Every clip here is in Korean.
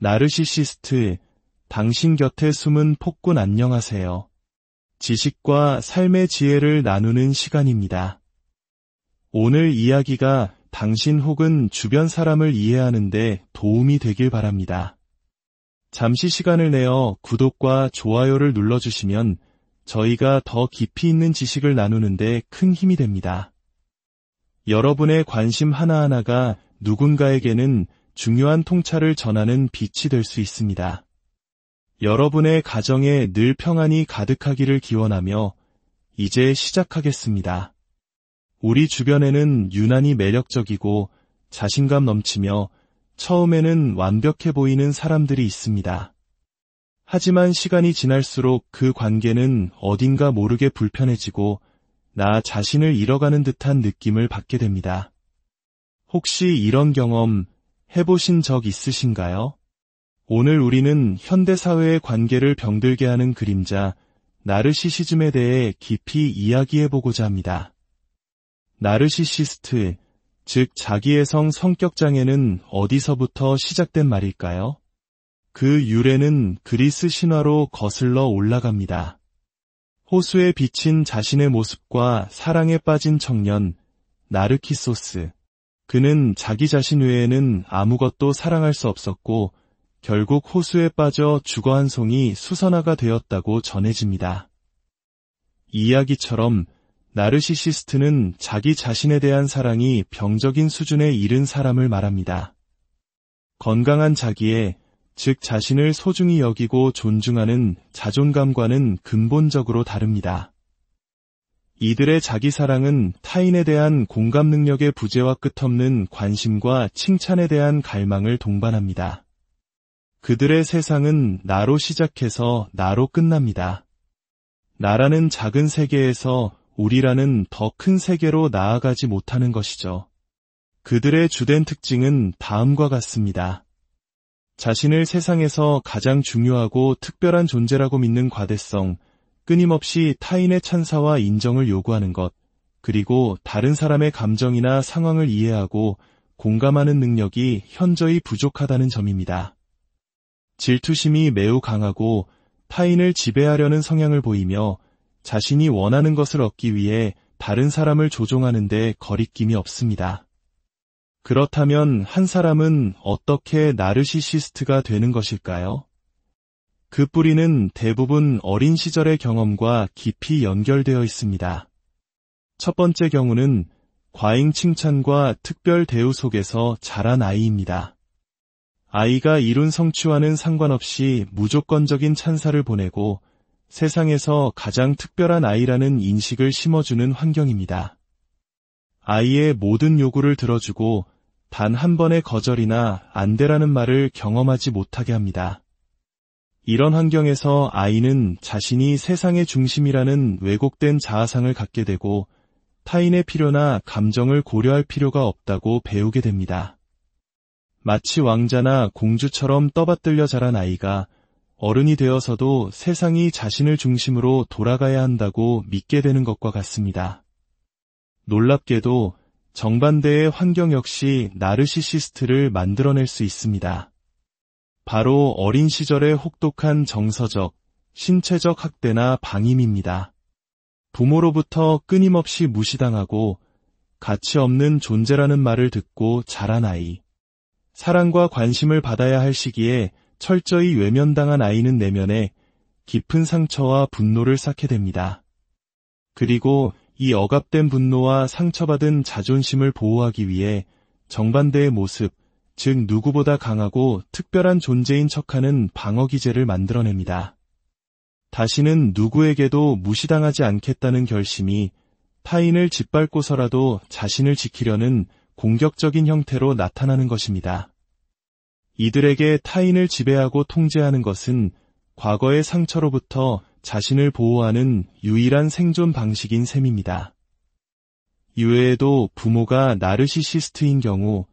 나르시시스트, 당신 곁에 숨은 폭군 안녕하세요. 지식과 삶의 지혜를 나누는 시간입니다. 오늘 이야기가 당신 혹은 주변 사람을 이해하는 데 도움이 되길 바랍니다. 잠시 시간을 내어 구독과 좋아요를 눌러주시면 저희가 더 깊이 있는 지식을 나누는 데 큰 힘이 됩니다. 여러분의 관심 하나하나가 누군가에게는 중요한 통찰을 전하는 빛이 될 수 있습니다. 여러분의 가정에 늘 평안이 가득하기를 기원하며 이제 시작하겠습니다. 우리 주변에는 유난히 매력적이고 자신감 넘치며 처음에는 완벽해 보이는 사람들이 있습니다. 하지만 시간이 지날수록 그 관계는 어딘가 모르게 불편해지고 나 자신을 잃어가는 듯한 느낌을 받게 됩니다. 혹시 이런 경험 해보신 적 있으신가요? 오늘 우리는 현대사회의 관계를 병들게 하는 그림자, 나르시시즘에 대해 깊이 이야기해보고자 합니다. 나르시시스트, 즉 자기애성 성격장애는 어디서부터 시작된 말일까요? 그 유래는 그리스 신화로 거슬러 올라갑니다. 호수에 비친 자신의 모습과 사랑에 빠진 청년, 나르키소스. 그는 자기 자신 외에는 아무것도 사랑할 수 없었고 결국 호수에 빠져 죽어 한 송이 수선화가 되었다고 전해집니다. 이 이야기처럼 나르시시스트는 자기 자신에 대한 사랑이 병적인 수준에 이른 사람을 말합니다. 건강한 자기애, 즉 자신을 소중히 여기고 존중하는 자존감과는 근본적으로 다릅니다. 이들의 자기사랑은 타인에 대한 공감 능력의 부재와 끝없는 관심과 칭찬에 대한 갈망을 동반합니다. 그들의 세상은 나로 시작해서 나로 끝납니다. 나라는 작은 세계에서 우리라는 더 큰 세계로 나아가지 못하는 것이죠. 그들의 주된 특징은 다음과 같습니다. 자신을 세상에서 가장 중요하고 특별한 존재라고 믿는 과대성, 끊임없이 타인의 찬사와 인정을 요구하는 것, 그리고 다른 사람의 감정이나 상황을 이해하고 공감하는 능력이 현저히 부족하다는 점입니다. 질투심이 매우 강하고 타인을 지배하려는 성향을 보이며 자신이 원하는 것을 얻기 위해 다른 사람을 조종하는 데 거리낌이 없습니다. 그렇다면 한 사람은 어떻게 나르시시스트가 되는 것일까요? 그 뿌리는 대부분 어린 시절의 경험과 깊이 연결되어 있습니다. 첫 번째 경우는 과잉 칭찬과 특별 대우 속에서 자란 아이입니다. 아이가 이룬 성취와는 상관없이 무조건적인 찬사를 보내고 세상에서 가장 특별한 아이라는 인식을 심어주는 환경입니다. 아이의 모든 요구를 들어주고 단 한 번의 거절이나 안 되라는 말을 경험하지 못하게 합니다. 이런 환경에서 아이는 자신이 세상의 중심이라는 왜곡된 자아상을 갖게 되고 타인의 필요나 감정을 고려할 필요가 없다고 배우게 됩니다. 마치 왕자나 공주처럼 떠받들려 자란 아이가 어른이 되어서도 세상이 자신을 중심으로 돌아가야 한다고 믿게 되는 것과 같습니다. 놀랍게도 정반대의 환경 역시 나르시시스트를 만들어낼 수 있습니다. 바로 어린 시절의 혹독한 정서적, 신체적 학대나 방임입니다. 부모로부터 끊임없이 무시당하고 가치 없는 존재라는 말을 듣고 자란 아이. 사랑과 관심을 받아야 할 시기에 철저히 외면당한 아이는 내면에 깊은 상처와 분노를 쌓게 됩니다. 그리고 이 억압된 분노와 상처받은 자존심을 보호하기 위해 정반대의 모습, 즉 누구보다 강하고 특별한 존재인 척하는 방어기제를 만들어냅니다. 다시는 누구에게도 무시당하지 않겠다는 결심이 타인을 짓밟고서라도 자신을 지키려는 공격적인 형태로 나타나는 것입니다. 이들에게 타인을 지배하고 통제하는 것은 과거의 상처로부터 자신을 보호하는 유일한 생존 방식인 셈입니다. 이외에도 부모가 나르시시스트인 경우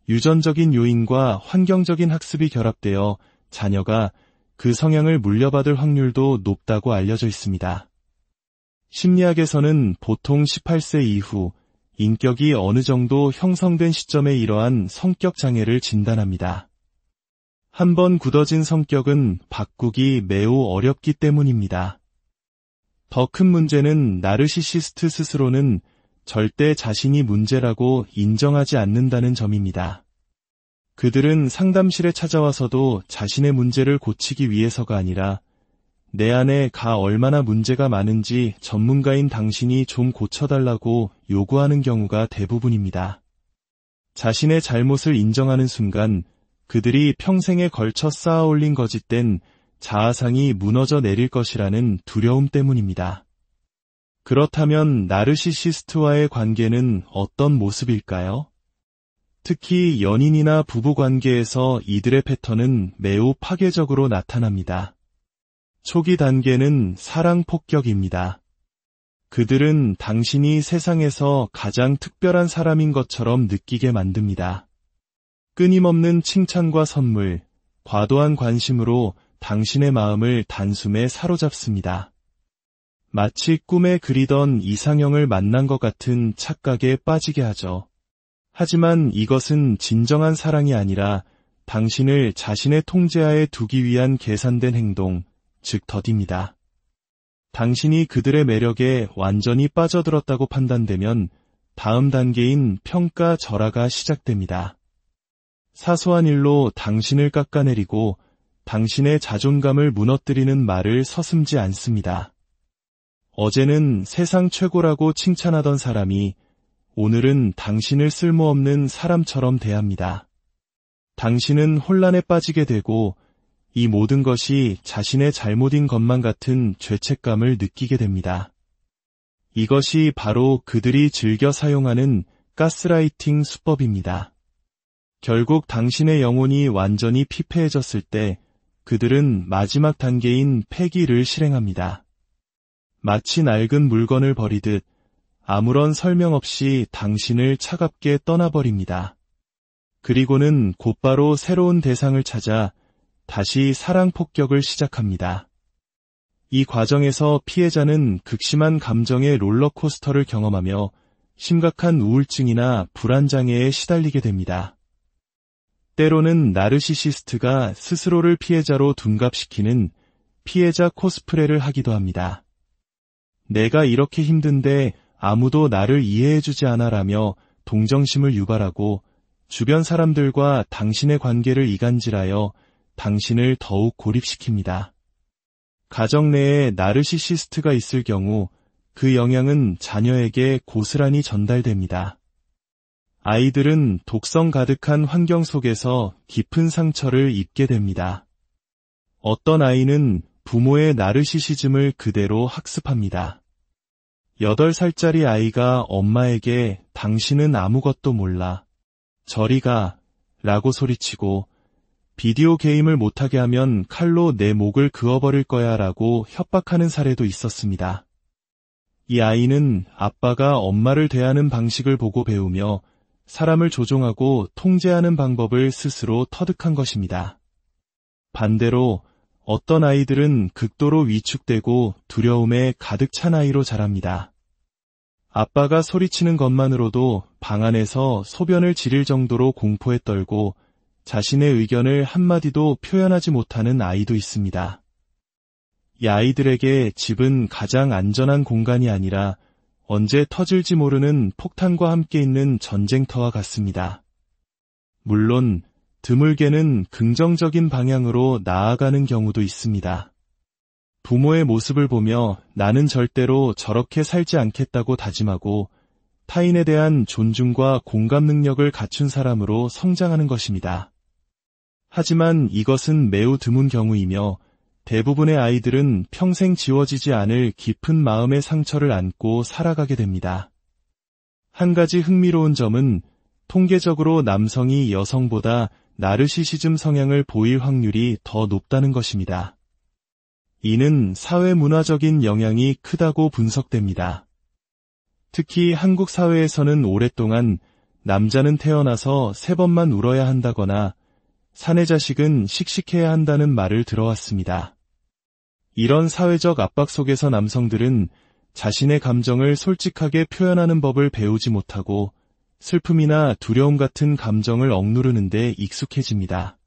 유전적인 요인과 환경적인 학습이 결합되어 자녀가 그 성향을 물려받을 확률도 높다고 알려져 있습니다. 심리학에서는 보통 18세 이후 인격이 어느 정도 형성된 시점에 이러한 성격 장애를 진단합니다. 한번 굳어진 성격은 바꾸기 매우 어렵기 때문입니다. 더 큰 문제는 나르시시스트 스스로는 절대 자신이 문제라고 인정하지 않는다는 점입니다. 그들은 상담실에 찾아와서도 자신의 문제를 고치기 위해서가 아니라 내 안에 얼마나 문제가 많은지 전문가인 당신이 좀 고쳐달라고 요구하는 경우가 대부분입니다. 자신의 잘못을 인정하는 순간 그들이 평생에 걸쳐 쌓아올린 거짓된 자아상이 무너져 내릴 것이라는 두려움 때문입니다. 그렇다면 나르시시스트와의 관계는 어떤 모습일까요? 특히 연인이나 부부관계에서 이들의 패턴은 매우 파괴적으로 나타납니다. 초기 단계는 사랑 폭격입니다. 그들은 당신이 세상에서 가장 특별한 사람인 것처럼 느끼게 만듭니다. 끊임없는 칭찬과 선물, 과도한 관심으로 당신의 마음을 단숨에 사로잡습니다. 마치 꿈에 그리던 이상형을 만난 것 같은 착각에 빠지게 하죠. 하지만 이것은 진정한 사랑이 아니라 당신을 자신의 통제하에 두기 위한 계산된 행동, 즉 덫입니다. 당신이 그들의 매력에 완전히 빠져들었다고 판단되면 다음 단계인 평가절하가 시작됩니다. 사소한 일로 당신을 깎아내리고 당신의 자존감을 무너뜨리는 말을 서슴지 않습니다. 어제는 세상 최고라고 칭찬하던 사람이 오늘은 당신을 쓸모없는 사람처럼 대합니다. 당신은 혼란에 빠지게 되고 이 모든 것이 자신의 잘못인 것만 같은 죄책감을 느끼게 됩니다. 이것이 바로 그들이 즐겨 사용하는 가스라이팅 수법입니다. 결국 당신의 영혼이 완전히 피폐해졌을 때 그들은 마지막 단계인 폐기를 실행합니다. 마치 낡은 물건을 버리듯 아무런 설명 없이 당신을 차갑게 떠나버립니다. 그리고는 곧바로 새로운 대상을 찾아 다시 사랑 폭격을 시작합니다. 이 과정에서 피해자는 극심한 감정의 롤러코스터를 경험하며 심각한 우울증이나 불안장애에 시달리게 됩니다. 때로는 나르시시스트가 스스로를 피해자로 둔갑시키는 피해자 코스프레를 하기도 합니다. 내가 이렇게 힘든데 아무도 나를 이해해주지 않아라며 동정심을 유발하고 주변 사람들과 당신의 관계를 이간질하여 당신을 더욱 고립시킵니다. 가정 내에 나르시시스트가 있을 경우 그 영향은 자녀에게 고스란히 전달됩니다. 아이들은 독성 가득한 환경 속에서 깊은 상처를 입게 됩니다. 어떤 아이는 부모의 나르시시즘을 그대로 학습합니다. 8살짜리 아이가 엄마에게 당신은 아무것도 몰라, 저리 가, 라고 소리치고 비디오 게임을 못하게 하면 칼로 내 목을 그어버릴 거야 라고 협박하는 사례도 있었습니다. 이 아이는 아빠가 엄마를 대하는 방식을 보고 배우며 사람을 조종하고 통제하는 방법을 스스로 터득한 것입니다. 반대로 어떤 아이들은 극도로 위축되고 두려움에 가득 찬 아이로 자랍니다. 아빠가 소리치는 것만으로도 방 안에서 소변을 지릴 정도로 공포에 떨고 자신의 의견을 한마디도 표현하지 못하는 아이도 있습니다. 이 아이들에게 집은 가장 안전한 공간이 아니라 언제 터질지 모르는 폭탄과 함께 있는 전쟁터와 같습니다. 물론 드물게는 긍정적인 방향으로 나아가는 경우도 있습니다. 부모의 모습을 보며 나는 절대로 저렇게 살지 않겠다고 다짐하고 타인에 대한 존중과 공감 능력을 갖춘 사람으로 성장하는 것입니다. 하지만 이것은 매우 드문 경우이며 대부분의 아이들은 평생 지워지지 않을 깊은 마음의 상처를 안고 살아가게 됩니다. 한 가지 흥미로운 점은 통계적으로 남성이 여성보다 나르시시즘 성향을 보일 확률이 더 높다는 것입니다. 이는 사회문화적인 영향이 크다고 분석됩니다. 특히 한국 사회에서는 오랫동안 남자는 태어나서 3번만 울어야 한다거나 사내 자식은 씩씩해야 한다는 말을 들어왔습니다. 이런 사회적 압박 속에서 남성들은 자신의 감정을 솔직하게 표현하는 법을 배우지 못하고 슬픔이나 두려움 같은 감정을 억누르는 데 익숙해집니다.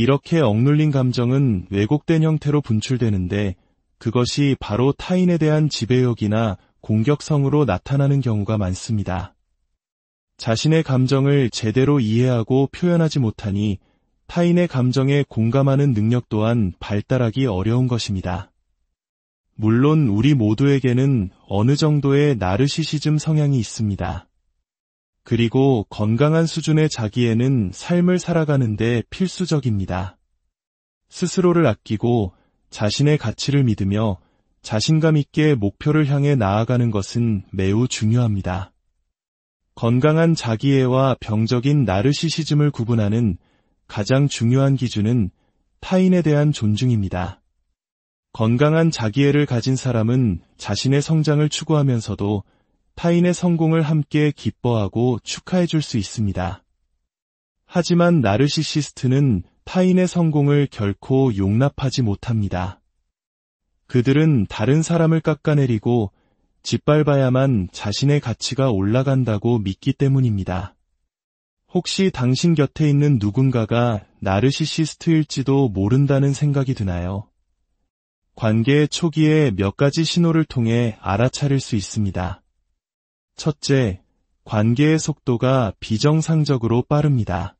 이렇게 억눌린 감정은 왜곡된 형태로 분출되는데 그것이 바로 타인에 대한 지배욕이나 공격성으로 나타나는 경우가 많습니다. 자신의 감정을 제대로 이해하고 표현하지 못하니 타인의 감정에 공감하는 능력 또한 발달하기 어려운 것입니다. 물론 우리 모두에게는 어느 정도의 나르시시즘 성향이 있습니다. 그리고 건강한 수준의 자기애는 삶을 살아가는데 필수적입니다. 스스로를 아끼고 자신의 가치를 믿으며 자신감 있게 목표를 향해 나아가는 것은 매우 중요합니다. 건강한 자기애와 병적인 나르시시즘을 구분하는 가장 중요한 기준은 타인에 대한 존중입니다. 건강한 자기애를 가진 사람은 자신의 성장을 추구하면서도 타인의 성공을 함께 기뻐하고 축하해 줄 수 있습니다. 하지만 나르시시스트는 타인의 성공을 결코 용납하지 못합니다. 그들은 다른 사람을 깎아내리고 짓밟아야만 자신의 가치가 올라간다고 믿기 때문입니다. 혹시 당신 곁에 있는 누군가가 나르시시스트일지도 모른다는 생각이 드나요? 관계의 초기에 몇 가지 신호를 통해 알아차릴 수 있습니다. 첫째, 관계의 속도가 비정상적으로 빠릅니다.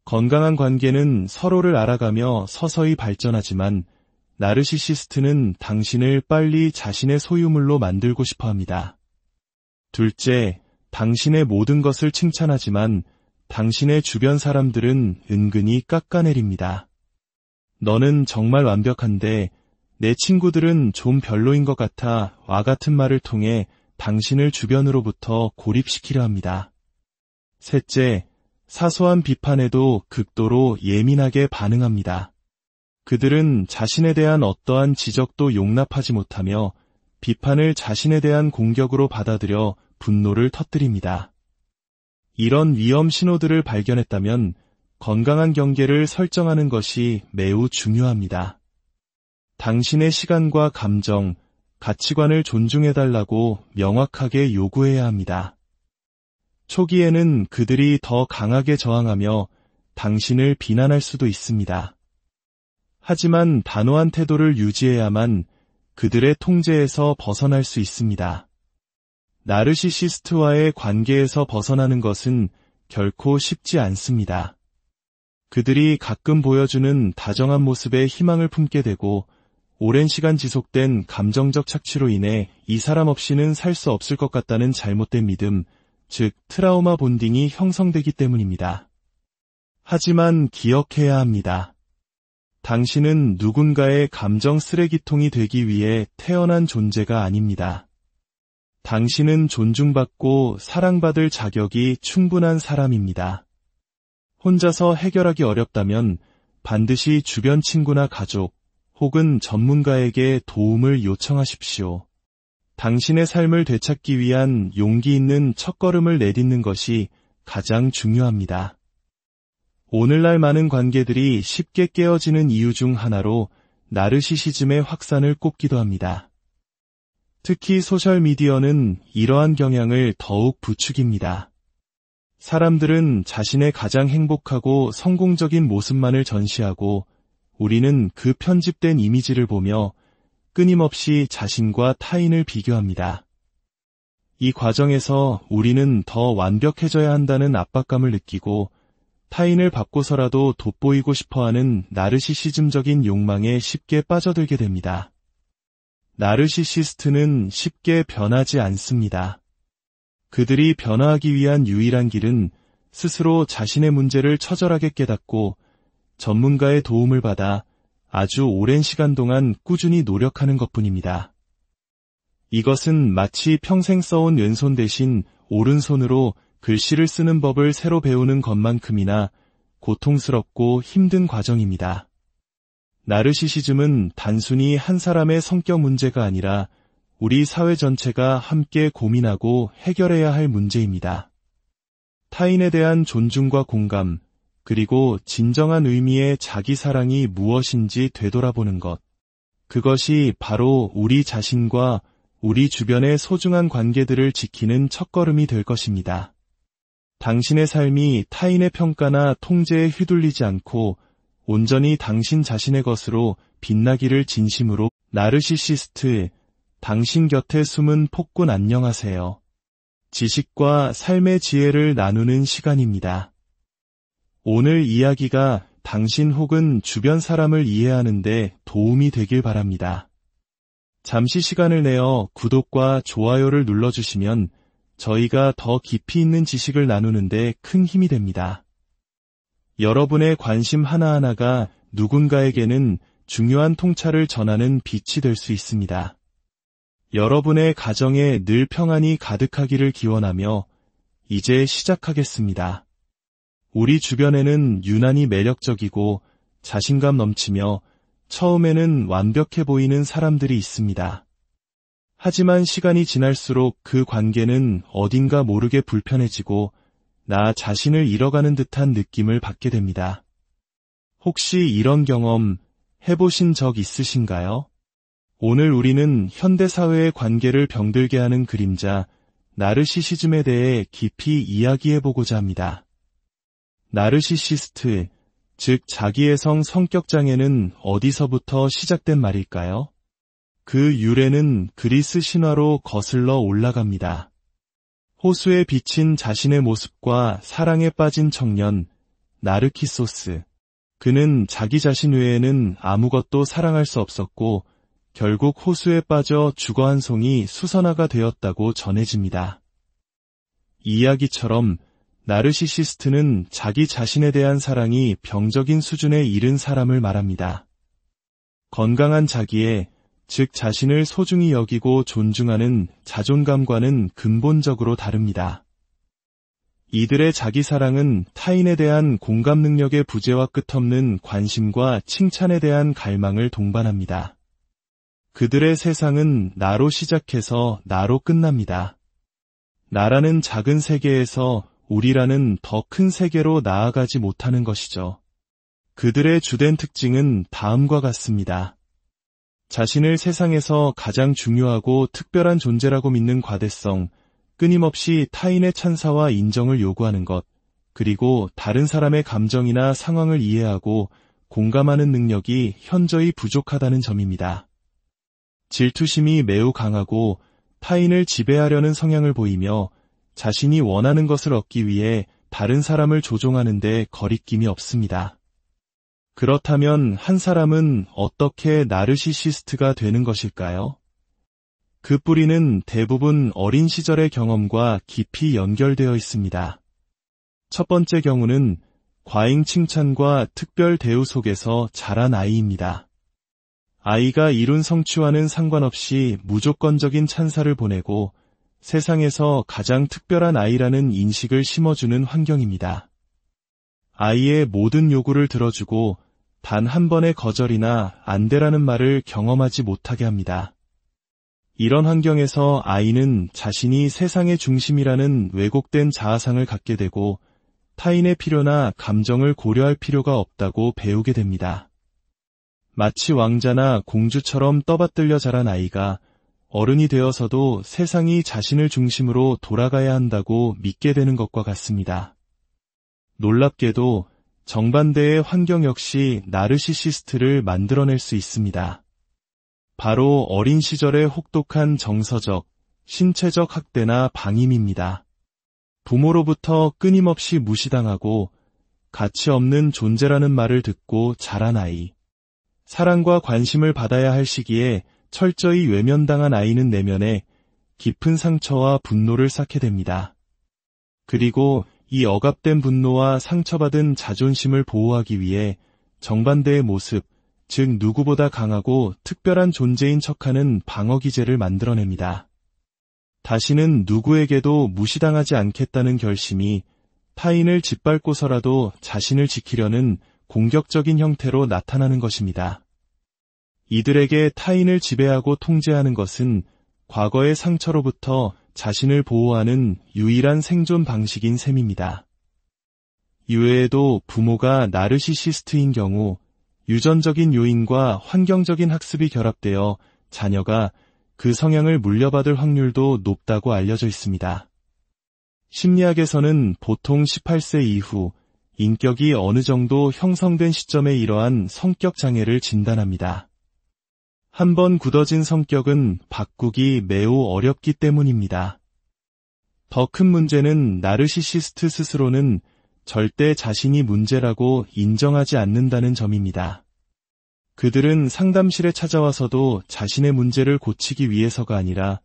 건강한 관계는 서로를 알아가며 서서히 발전하지만 나르시시스트는 당신을 빨리 자신의 소유물로 만들고 싶어 합니다. 둘째, 당신의 모든 것을 칭찬하지만 당신의 주변 사람들은 은근히 깎아내립니다. 너는 정말 완벽한데 내 친구들은 좀 별로인 것 같아 와 같은 말을 통해 당신을 주변으로부터 고립시키려 합니다. 셋째, 사소한 비판에도 극도로 예민하게 반응합니다. 그들은 자신에 대한 어떠한 지적도 용납하지 못하며 비판을 자신에 대한 공격으로 받아들여 분노를 터뜨립니다. 이런 위험 신호들을 발견했다면 건강한 경계를 설정하는 것이 매우 중요합니다. 당신의 시간과 감정, 가치관을 존중해달라고 명확하게 요구해야 합니다. 초기에는 그들이 더 강하게 저항하며 당신을 비난할 수도 있습니다. 하지만 단호한 태도를 유지해야만 그들의 통제에서 벗어날 수 있습니다. 나르시시스트와의 관계에서 벗어나는 것은 결코 쉽지 않습니다. 그들이 가끔 보여주는 다정한 모습에 희망을 품게 되고 오랜 시간 지속된 감정적 착취로 인해 이 사람 없이는 살 수 없을 것 같다는 잘못된 믿음, 즉 트라우마 본딩이 형성되기 때문입니다. 하지만 기억해야 합니다. 당신은 누군가의 감정 쓰레기통이 되기 위해 태어난 존재가 아닙니다. 당신은 존중받고 사랑받을 자격이 충분한 사람입니다. 혼자서 해결하기 어렵다면 반드시 주변 친구나 가족 혹은 전문가에게 도움을 요청하십시오. 당신의 삶을 되찾기 위한 용기 있는 첫걸음을 내딛는 것이 가장 중요합니다. 오늘날 많은 관계들이 쉽게 깨어지는 이유 중 하나로 나르시시즘의 확산을 꼽기도 합니다. 특히 소셜미디어는 이러한 경향을 더욱 부추깁니다. 사람들은 자신의 가장 행복하고 성공적인 모습만을 전시하고 우리는 그 편집된 이미지를 보며 끊임없이 자신과 타인을 비교합니다. 이 과정에서 우리는 더 완벽해져야 한다는 압박감을 느끼고 타인을 바꿔서라도 돋보이고 싶어하는 나르시시즘적인 욕망에 쉽게 빠져들게 됩니다. 나르시시스트는 쉽게 변하지 않습니다. 그들이 변화하기 위한 유일한 길은 스스로 자신의 문제를 처절하게 깨닫고 전문가의 도움을 받아 아주 오랜 시간 동안 꾸준히 노력하는 것뿐입니다. 이것은 마치 평생 써온 왼손 대신 오른손으로 글씨를 쓰는 법을 새로 배우는 것만큼이나 고통스럽고 힘든 과정입니다. 나르시시즘은 단순히 한 사람의 성격 문제가 아니라 우리 사회 전체가 함께 고민하고 해결해야 할 문제입니다. 타인에 대한 존중과 공감, 그리고 진정한 의미의 자기 사랑이 무엇인지 되돌아보는 것. 그것이 바로 우리 자신과 우리 주변의 소중한 관계들을 지키는 첫걸음이 될 것입니다. 당신의 삶이 타인의 평가나 통제에 휘둘리지 않고 온전히 당신 자신의 것으로 빛나기를 진심으로. 나르시시스트, 당신 곁에 숨은 폭군 안녕하세요. 지식과 삶의 지혜를 나누는 시간입니다. 오늘 이야기가 당신 혹은 주변 사람을 이해하는 데 도움이 되길 바랍니다. 잠시 시간을 내어 구독과 좋아요를 눌러주시면 저희가 더 깊이 있는 지식을 나누는 데 큰 힘이 됩니다. 여러분의 관심 하나하나가 누군가에게는 중요한 통찰을 전하는 빛이 될 수 있습니다. 여러분의 가정에 늘 평안이 가득하기를 기원하며 이제 시작하겠습니다. 우리 주변에는 유난히 매력적이고 자신감 넘치며 처음에는 완벽해 보이는 사람들이 있습니다. 하지만 시간이 지날수록 그 관계는 어딘가 모르게 불편해지고 나 자신을 잃어가는 듯한 느낌을 받게 됩니다. 혹시 이런 경험 해보신 적 있으신가요? 오늘 우리는 현대사회의 관계를 병들게 하는 그림자, 나르시시즘에 대해 깊이 이야기해보고자 합니다. 나르시시스트, 즉 자기애성 성격장애는 어디서부터 시작된 말일까요? 그 유래는 그리스 신화로 거슬러 올라갑니다. 호수에 비친 자신의 모습과 사랑에 빠진 청년, 나르키소스. 그는 자기 자신 외에는 아무것도 사랑할 수 없었고 결국 호수에 빠져 죽어 한 송이 수선화가 되었다고 전해집니다. 이 이야기처럼 나르시시스트는 자기 자신에 대한 사랑이 병적인 수준에 이른 사람을 말합니다. 건강한 자기애, 즉 자신을 소중히 여기고 존중하는 자존감과는 근본적으로 다릅니다. 이들의 자기사랑은 타인에 대한 공감 능력의 부재와 끝없는 관심과 칭찬에 대한 갈망을 동반합니다. 그들의 세상은 나로 시작해서 나로 끝납니다. 나라는 작은 세계에서 우리라는 더 큰 세계로 나아가지 못하는 것이죠. 그들의 주된 특징은 다음과 같습니다. 자신을 세상에서 가장 중요하고 특별한 존재라고 믿는 과대성, 끊임없이 타인의 찬사와 인정을 요구하는 것, 그리고 다른 사람의 감정이나 상황을 이해하고 공감하는 능력이 현저히 부족하다는 점입니다. 질투심이 매우 강하고 타인을 지배하려는 성향을 보이며 자신이 원하는 것을 얻기 위해 다른 사람을 조종하는 데 거리낌이 없습니다. 그렇다면 한 사람은 어떻게 나르시시스트가 되는 것일까요? 그 뿌리는 대부분 어린 시절의 경험과 깊이 연결되어 있습니다. 첫 번째 경우는 과잉 칭찬과 특별 대우 속에서 자란 아이입니다. 아이가 이룬 성취와는 상관없이 무조건적인 찬사를 보내고 세상에서 가장 특별한 아이라는 인식을 심어주는 환경입니다. 아이의 모든 요구를 들어주고 단 한 번의 거절이나 안 돼라는 말을 경험하지 못하게 합니다. 이런 환경에서 아이는 자신이 세상의 중심이라는 왜곡된 자아상을 갖게 되고 타인의 필요나 감정을 고려할 필요가 없다고 배우게 됩니다. 마치 왕자나 공주처럼 떠받들려 자란 아이가 어른이 되어서도 세상이 자신을 중심으로 돌아가야 한다고 믿게 되는 것과 같습니다. 놀랍게도 정반대의 환경 역시 나르시시스트를 만들어낼 수 있습니다. 바로 어린 시절의 혹독한 정서적, 신체적 학대나 방임입니다. 부모로부터 끊임없이 무시당하고 가치 없는 존재라는 말을 듣고 자란 아이. 사랑과 관심을 받아야 할 시기에 철저히 외면당한 아이는 내면에 깊은 상처와 분노를 쌓게 됩니다. 그리고 이 억압된 분노와 상처받은 자존심을 보호하기 위해 정반대의 모습, 즉 누구보다 강하고 특별한 존재인 척하는 방어기제를 만들어냅니다. 다시는 누구에게도 무시당하지 않겠다는 결심이 타인을 짓밟고서라도 자신을 지키려는 공격적인 형태로 나타나는 것입니다. 이들에게 타인을 지배하고 통제하는 것은 과거의 상처로부터 자신을 보호하는 유일한 생존 방식인 셈입니다. 이외에도 부모가 나르시시스트인 경우 유전적인 요인과 환경적인 학습이 결합되어 자녀가 그 성향을 물려받을 확률도 높다고 알려져 있습니다. 심리학에서는 보통 18세 이후 인격이 어느 정도 형성된 시점에 이러한 성격 장애를 진단합니다. 한번 굳어진 성격은 바꾸기 매우 어렵기 때문입니다. 더 큰 문제는 나르시시스트 스스로는 절대 자신이 문제라고 인정하지 않는다는 점입니다. 그들은 상담실에 찾아와서도 자신의 문제를 고치기 위해서가 아니라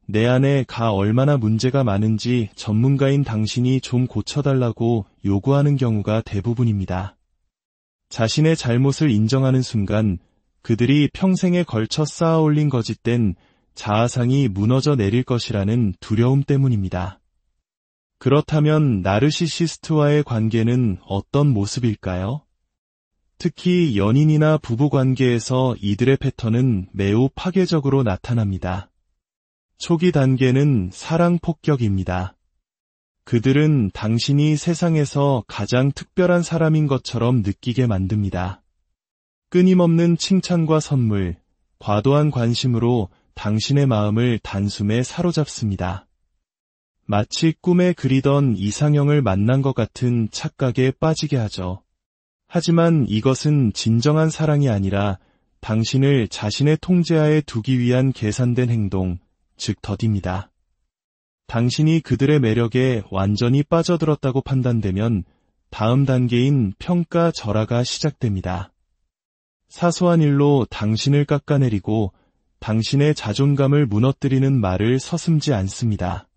내 안에 얼마나 문제가 많은지 전문가인 당신이 좀 고쳐달라고 요구하는 경우가 대부분입니다. 자신의 잘못을 인정하는 순간 그들이 평생에 걸쳐 쌓아올린 거짓된 자아상이 무너져 내릴 것이라는 두려움 때문입니다. 그렇다면 나르시시스트와의 관계는 어떤 모습일까요? 특히 연인이나 부부 관계에서 이들의 패턴은 매우 파괴적으로 나타납니다. 초기 단계는 사랑 폭격입니다. 그들은 당신이 세상에서 가장 특별한 사람인 것처럼 느끼게 만듭니다. 끊임없는 칭찬과 선물, 과도한 관심으로 당신의 마음을 단숨에 사로잡습니다. 마치 꿈에 그리던 이상형을 만난 것 같은 착각에 빠지게 하죠. 하지만 이것은 진정한 사랑이 아니라 당신을 자신의 통제하에 두기 위한 계산된 행동, 즉 덫입니다. 당신이 그들의 매력에 완전히 빠져들었다고 판단되면 다음 단계인 평가-절하가 시작됩니다. 사소한 일로 당신을 깎아내리고 당신의 자존감을 무너뜨리는 말을 서슴지 않습니다.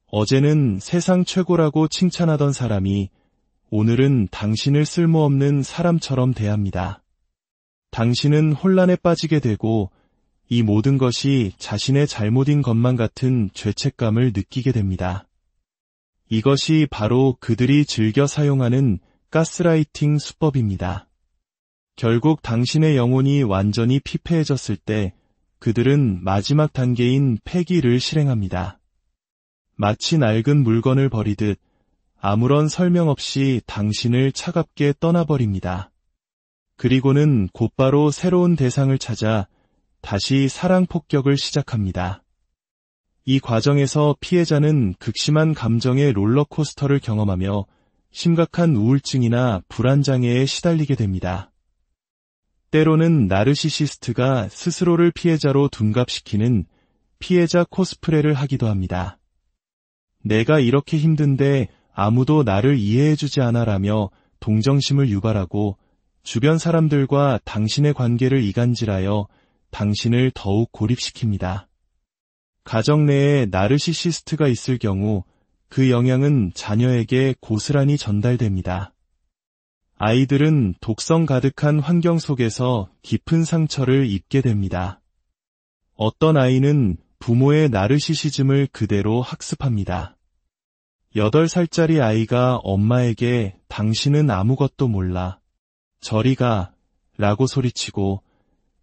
어제는 세상 최고라고 칭찬하던 사람이 오늘은 당신을 쓸모없는 사람처럼 대합니다. 당신은 혼란에 빠지게 되고 이 모든 것이 자신의 잘못인 것만 같은 죄책감을 느끼게 됩니다. 이것이 바로 그들이 즐겨 사용하는 가스라이팅 수법입니다. 결국 당신의 영혼이 완전히 피폐해졌을 때 그들은 마지막 단계인 폐기를 실행합니다. 마치 낡은 물건을 버리듯 아무런 설명 없이 당신을 차갑게 떠나버립니다. 그리고는 곧바로 새로운 대상을 찾아 다시 사랑 폭격을 시작합니다. 이 과정에서 피해자는 극심한 감정의 롤러코스터를 경험하며 심각한 우울증이나 불안장애에 시달리게 됩니다. 때로는 나르시시스트가 스스로를 피해자로 둔갑시키는 피해자 코스프레를 하기도 합니다. 내가 이렇게 힘든데 아무도 나를 이해해주지 않아라며 동정심을 유발하고 주변 사람들과 당신의 관계를 이간질하여 당신을 더욱 고립시킵니다. 가정 내에 나르시시스트가 있을 경우 그 영향은 자녀에게 고스란히 전달됩니다. 아이들은 독성 가득한 환경 속에서 깊은 상처를 입게 됩니다. 어떤 아이는 부모의 나르시시즘을 그대로 학습합니다. 8살짜리 아이가 엄마에게 당신은 아무것도 몰라, 저리 가, 라고 소리치고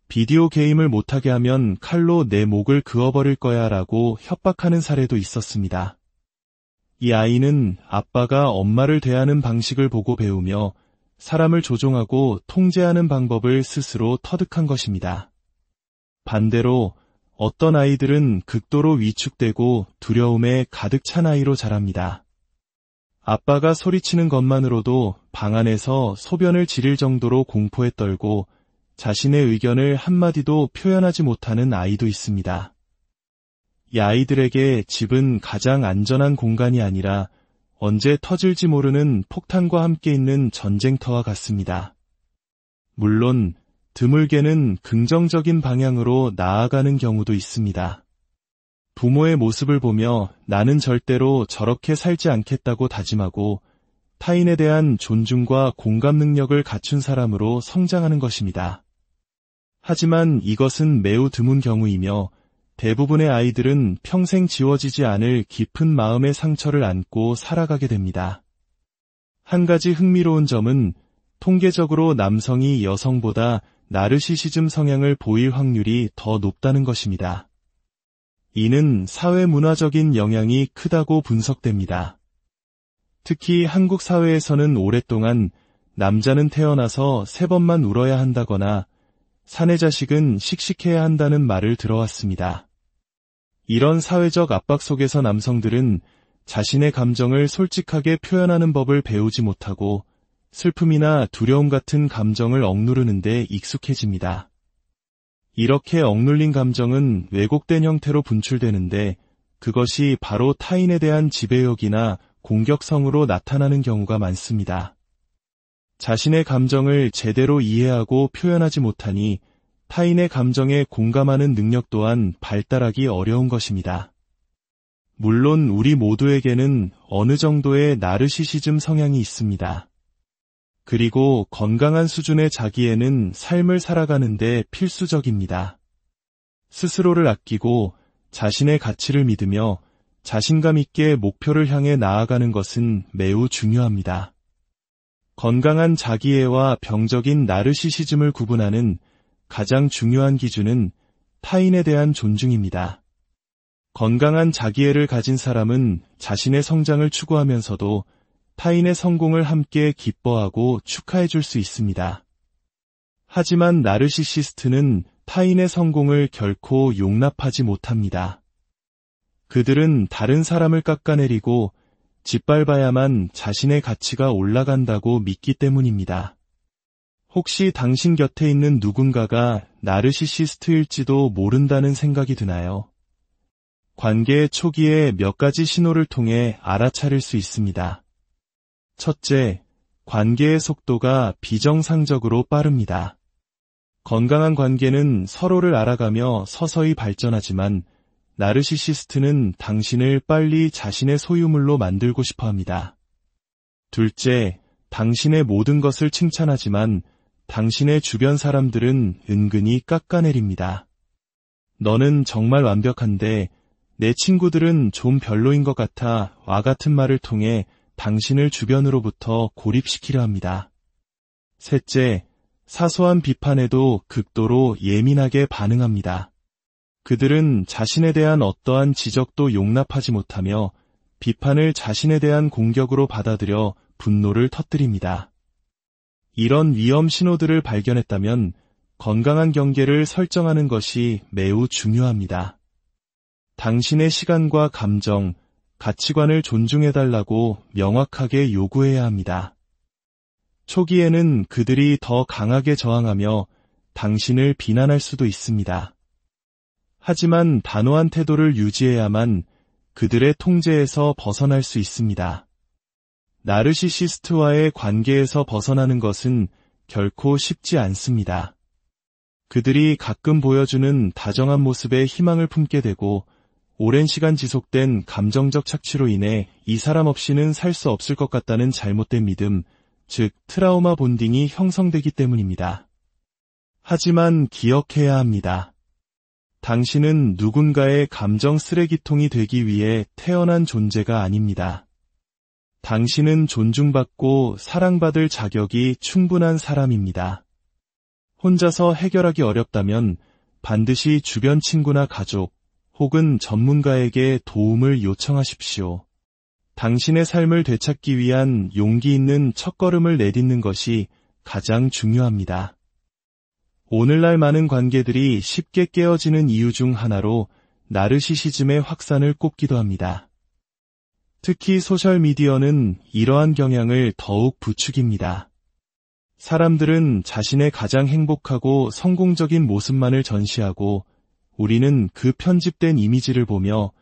비디오 게임을 못하게 하면 칼로 내 목을 그어버릴 거야 라고 협박하는 사례도 있었습니다. 이 아이는 아빠가 엄마를 대하는 방식을 보고 배우며 사람을 조종하고 통제하는 방법을 스스로 터득한 것입니다. 반대로 어떤 아이들은 극도로 위축되고 두려움에 가득 찬 아이로 자랍니다. 아빠가 소리치는 것만으로도 방 안에서 소변을 지릴 정도로 공포에 떨고 자신의 의견을 한마디도 표현하지 못하는 아이도 있습니다. 이 아이들에게 집은 가장 안전한 공간이 아니라 언제 터질지 모르는 폭탄과 함께 있는 전쟁터와 같습니다. 물론 드물게는 긍정적인 방향으로 나아가는 경우도 있습니다. 부모의 모습을 보며 나는 절대로 저렇게 살지 않겠다고 다짐하고 타인에 대한 존중과 공감 능력을 갖춘 사람으로 성장하는 것입니다. 하지만 이것은 매우 드문 경우이며 대부분의 아이들은 평생 지워지지 않을 깊은 마음의 상처를 안고 살아가게 됩니다. 한 가지 흥미로운 점은 통계적으로 남성이 여성보다 나르시시즘 성향을 보일 확률이 더 높다는 것입니다. 이는 사회문화적인 영향이 크다고 분석됩니다. 특히 한국 사회에서는 오랫동안 남자는 태어나서 3번만 울어야 한다거나 사내 자식은 씩씩해야 한다는 말을 들어왔습니다. 이런 사회적 압박 속에서 남성들은 자신의 감정을 솔직하게 표현하는 법을 배우지 못하고 슬픔이나 두려움 같은 감정을 억누르는 데 익숙해집니다. 이렇게 억눌린 감정은 왜곡된 형태로 분출되는데 그것이 바로 타인에 대한 지배욕이나 공격성으로 나타나는 경우가 많습니다. 자신의 감정을 제대로 이해하고 표현하지 못하니 타인의 감정에 공감하는 능력 또한 발달하기 어려운 것입니다. 물론 우리 모두에게는 어느 정도의 나르시시즘 성향이 있습니다. 그리고 건강한 수준의 자기애는 삶을 살아가는데 필수적입니다. 스스로를 아끼고 자신의 가치를 믿으며 자신감 있게 목표를 향해 나아가는 것은 매우 중요합니다. 건강한 자기애와 병적인 나르시시즘을 구분하는 가장 중요한 기준은 타인에 대한 존중입니다. 건강한 자기애를 가진 사람은 자신의 성장을 추구하면서도 타인의 성공을 함께 기뻐하고 축하해 줄 수 있습니다. 하지만 나르시시스트는 타인의 성공을 결코 용납하지 못합니다. 그들은 다른 사람을 깎아내리고 짓밟아야만 자신의 가치가 올라간다고 믿기 때문입니다. 혹시 당신 곁에 있는 누군가가 나르시시스트일지도 모른다는 생각이 드나요? 관계의 초기에 몇 가지 신호를 통해 알아차릴 수 있습니다. 첫째, 관계의 속도가 비정상적으로 빠릅니다. 건강한 관계는 서로를 알아가며 서서히 발전하지만 나르시시스트는 당신을 빨리 자신의 소유물로 만들고 싶어 합니다. 둘째, 당신의 모든 것을 칭찬하지만 당신의 주변 사람들은 은근히 깎아내립니다. 너는 정말 완벽한데 내 친구들은 좀 별로인 것 같아와 같은 말을 통해 당신을 주변으로부터 고립시키려 합니다. 셋째, 사소한 비판에도 극도로 예민하게 반응합니다. 그들은 자신에 대한 어떠한 지적도 용납하지 못하며 비판을 자신에 대한 공격으로 받아들여 분노를 터뜨립니다. 이런 위험 신호들을 발견했다면 건강한 경계를 설정하는 것이 매우 중요합니다. 당신의 시간과 감정, 가치관을 존중해달라고 명확하게 요구해야 합니다. 초기에는 그들이 더 강하게 저항하며 당신을 비난할 수도 있습니다. 하지만 단호한 태도를 유지해야만 그들의 통제에서 벗어날 수 있습니다. 나르시시스트와의 관계에서 벗어나는 것은 결코 쉽지 않습니다. 그들이 가끔 보여주는 다정한 모습에 희망을 품게 되고 오랜 시간 지속된 감정적 착취로 인해 이 사람 없이는 살 수 없을 것 같다는 잘못된 믿음, 즉 트라우마 본딩이 형성되기 때문입니다. 하지만 기억해야 합니다. 당신은 누군가의 감정 쓰레기통이 되기 위해 태어난 존재가 아닙니다. 당신은 존중받고 사랑받을 자격이 충분한 사람입니다. 혼자서 해결하기 어렵다면 반드시 주변 친구나 가족 혹은 전문가에게 도움을 요청하십시오. 당신의 삶을 되찾기 위한 용기 있는 첫걸음을 내딛는 것이 가장 중요합니다. 오늘날 많은 관계들이 쉽게 깨어지는 이유 중 하나로 나르시시즘의 확산을 꼽기도 합니다. 특히 소셜미디어는 이러한 경향을 더욱 부추깁니다. 사람들은 자신의 가장 행복하고 성공적인 모습만을 전시하고 우리는 그 편집된 이미지를 보며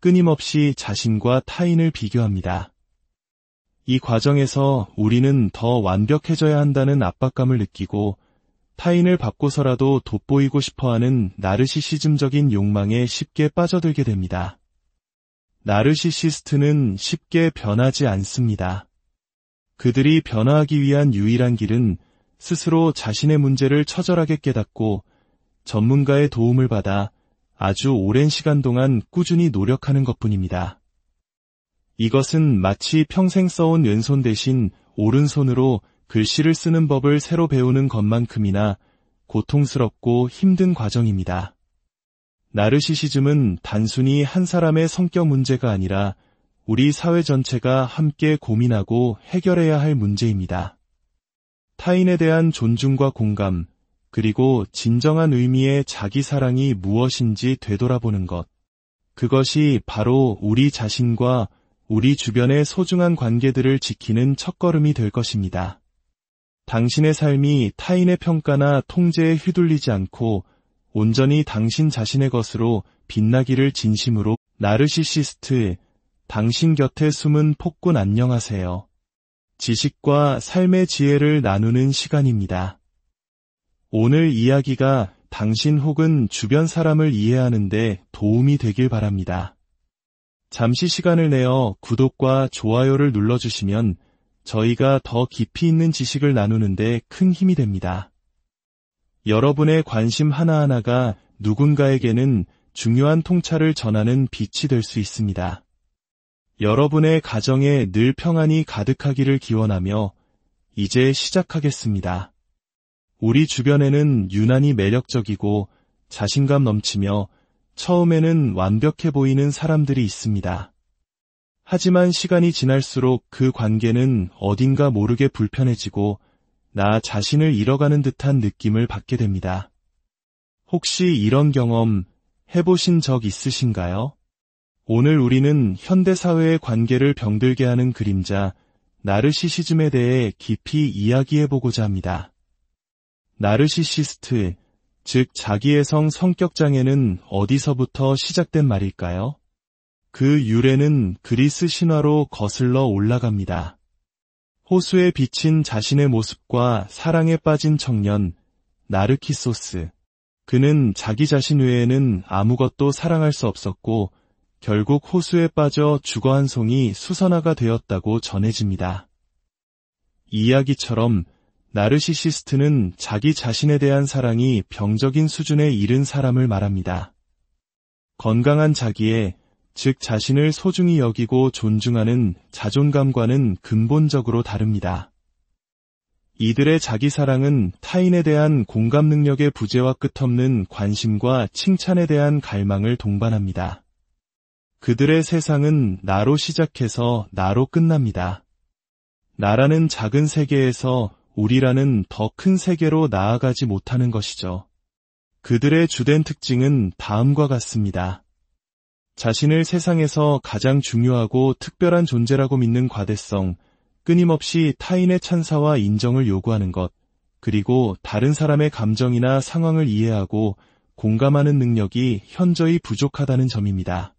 끊임없이 자신과 타인을 비교합니다. 이 과정에서 우리는 더 완벽해져야 한다는 압박감을 느끼고 타인을 바꿔서라도 돋보이고 싶어하는 나르시시즘적인 욕망에 쉽게 빠져들게 됩니다. 나르시시스트는 쉽게 변하지 않습니다. 그들이 변화하기 위한 유일한 길은 스스로 자신의 문제를 처절하게 깨닫고 전문가의 도움을 받아 아주 오랜 시간 동안 꾸준히 노력하는 것뿐입니다. 이것은 마치 평생 써온 왼손 대신 오른손으로 글씨를 쓰는 법을 새로 배우는 것만큼이나 고통스럽고 힘든 과정입니다. 나르시시즘은 단순히 한 사람의 성격 문제가 아니라 우리 사회 전체가 함께 고민하고 해결해야 할 문제입니다. 타인에 대한 존중과 공감, 그리고 진정한 의미의 자기 사랑이 무엇인지 되돌아보는 것. 그것이 바로 우리 자신과 우리 주변의 소중한 관계들을 지키는 첫걸음이 될 것입니다. 당신의 삶이 타인의 평가나 통제에 휘둘리지 않고 온전히 당신 자신의 것으로 빛나기를 진심으로. 나르시시스트, 당신 곁에 숨은 폭군 안녕하세요. 지식과 삶의 지혜를 나누는 시간입니다. 오늘 이야기가 당신 혹은 주변 사람을 이해하는 데 도움이 되길 바랍니다. 잠시 시간을 내어 구독과 좋아요를 눌러주시면 저희가 더 깊이 있는 지식을 나누는 데 큰 힘이 됩니다. 여러분의 관심 하나하나가 누군가에게는 중요한 통찰을 전하는 빛이 될 수 있습니다. 여러분의 가정에 늘 평안이 가득하기를 기원하며 이제 시작하겠습니다. 우리 주변에는 유난히 매력적이고 자신감 넘치며 처음에는 완벽해 보이는 사람들이 있습니다. 하지만 시간이 지날수록 그 관계는 어딘가 모르게 불편해지고 나 자신을 잃어가는 듯한 느낌을 받게 됩니다. 혹시 이런 경험 해보신 적 있으신가요? 오늘 우리는 현대사회의 관계를 병들게 하는 그림자, 나르시시즘에 대해 깊이 이야기해보고자 합니다. 나르시시스트, 즉 자기애성 성격장애는 어디서부터 시작된 말일까요? 그 유래는 그리스 신화로 거슬러 올라갑니다. 호수에 비친 자신의 모습과 사랑에 빠진 청년, 나르키소스. 그는 자기 자신 외에는 아무것도 사랑할 수 없었고 결국 호수에 빠져 죽어 한 송이 수선화가 되었다고 전해집니다. 이 이야기처럼 나르시시스트는 자기 자신에 대한 사랑이 병적인 수준에 이른 사람을 말합니다. 건강한 자기애, 즉 자신을 소중히 여기고 존중하는 자존감과는 근본적으로 다릅니다. 이들의 자기사랑은 타인에 대한 공감 능력의 부재와 끝없는 관심과 칭찬에 대한 갈망을 동반합니다. 그들의 세상은 나로 시작해서 나로 끝납니다. 나라는 작은 세계에서 우리라는 더 큰 세계로 나아가지 못하는 것이죠. 그들의 주된 특징은 다음과 같습니다. 자신을 세상에서 가장 중요하고 특별한 존재라고 믿는 과대성, 끊임없이 타인의 찬사와 인정을 요구하는 것, 그리고 다른 사람의 감정이나 상황을 이해하고 공감하는 능력이 현저히 부족하다는 점입니다.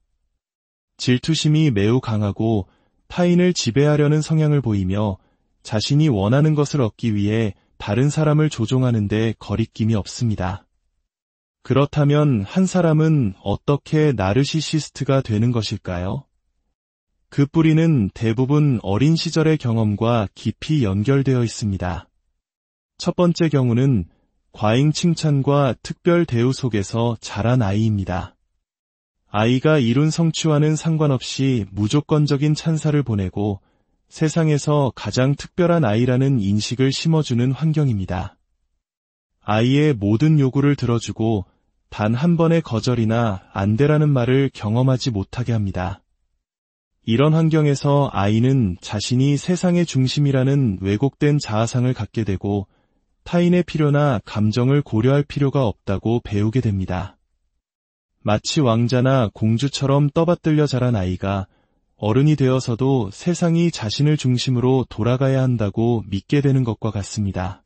질투심이 매우 강하고 타인을 지배하려는 성향을 보이며 자신이 원하는 것을 얻기 위해 다른 사람을 조종하는 데 거리낌이 없습니다. 그렇다면 한 사람은 어떻게 나르시시스트가 되는 것일까요? 그 뿌리는 대부분 어린 시절의 경험과 깊이 연결되어 있습니다. 첫 번째 경우는 과잉 칭찬과 특별 대우 속에서 자란 아이입니다. 아이가 이룬 성취와는 상관없이 무조건적인 찬사를 보내고 세상에서 가장 특별한 아이라는 인식을 심어주는 환경입니다. 아이의 모든 요구를 들어주고 단 한 번의 거절이나 안 되라는 말을 경험하지 못하게 합니다. 이런 환경에서 아이는 자신이 세상의 중심이라는 왜곡된 자아상을 갖게 되고 타인의 필요나 감정을 고려할 필요가 없다고 배우게 됩니다. 마치 왕자나 공주처럼 떠받들려 자란 아이가 어른이 되어서도 세상이 자신을 중심으로 돌아가야 한다고 믿게 되는 것과 같습니다.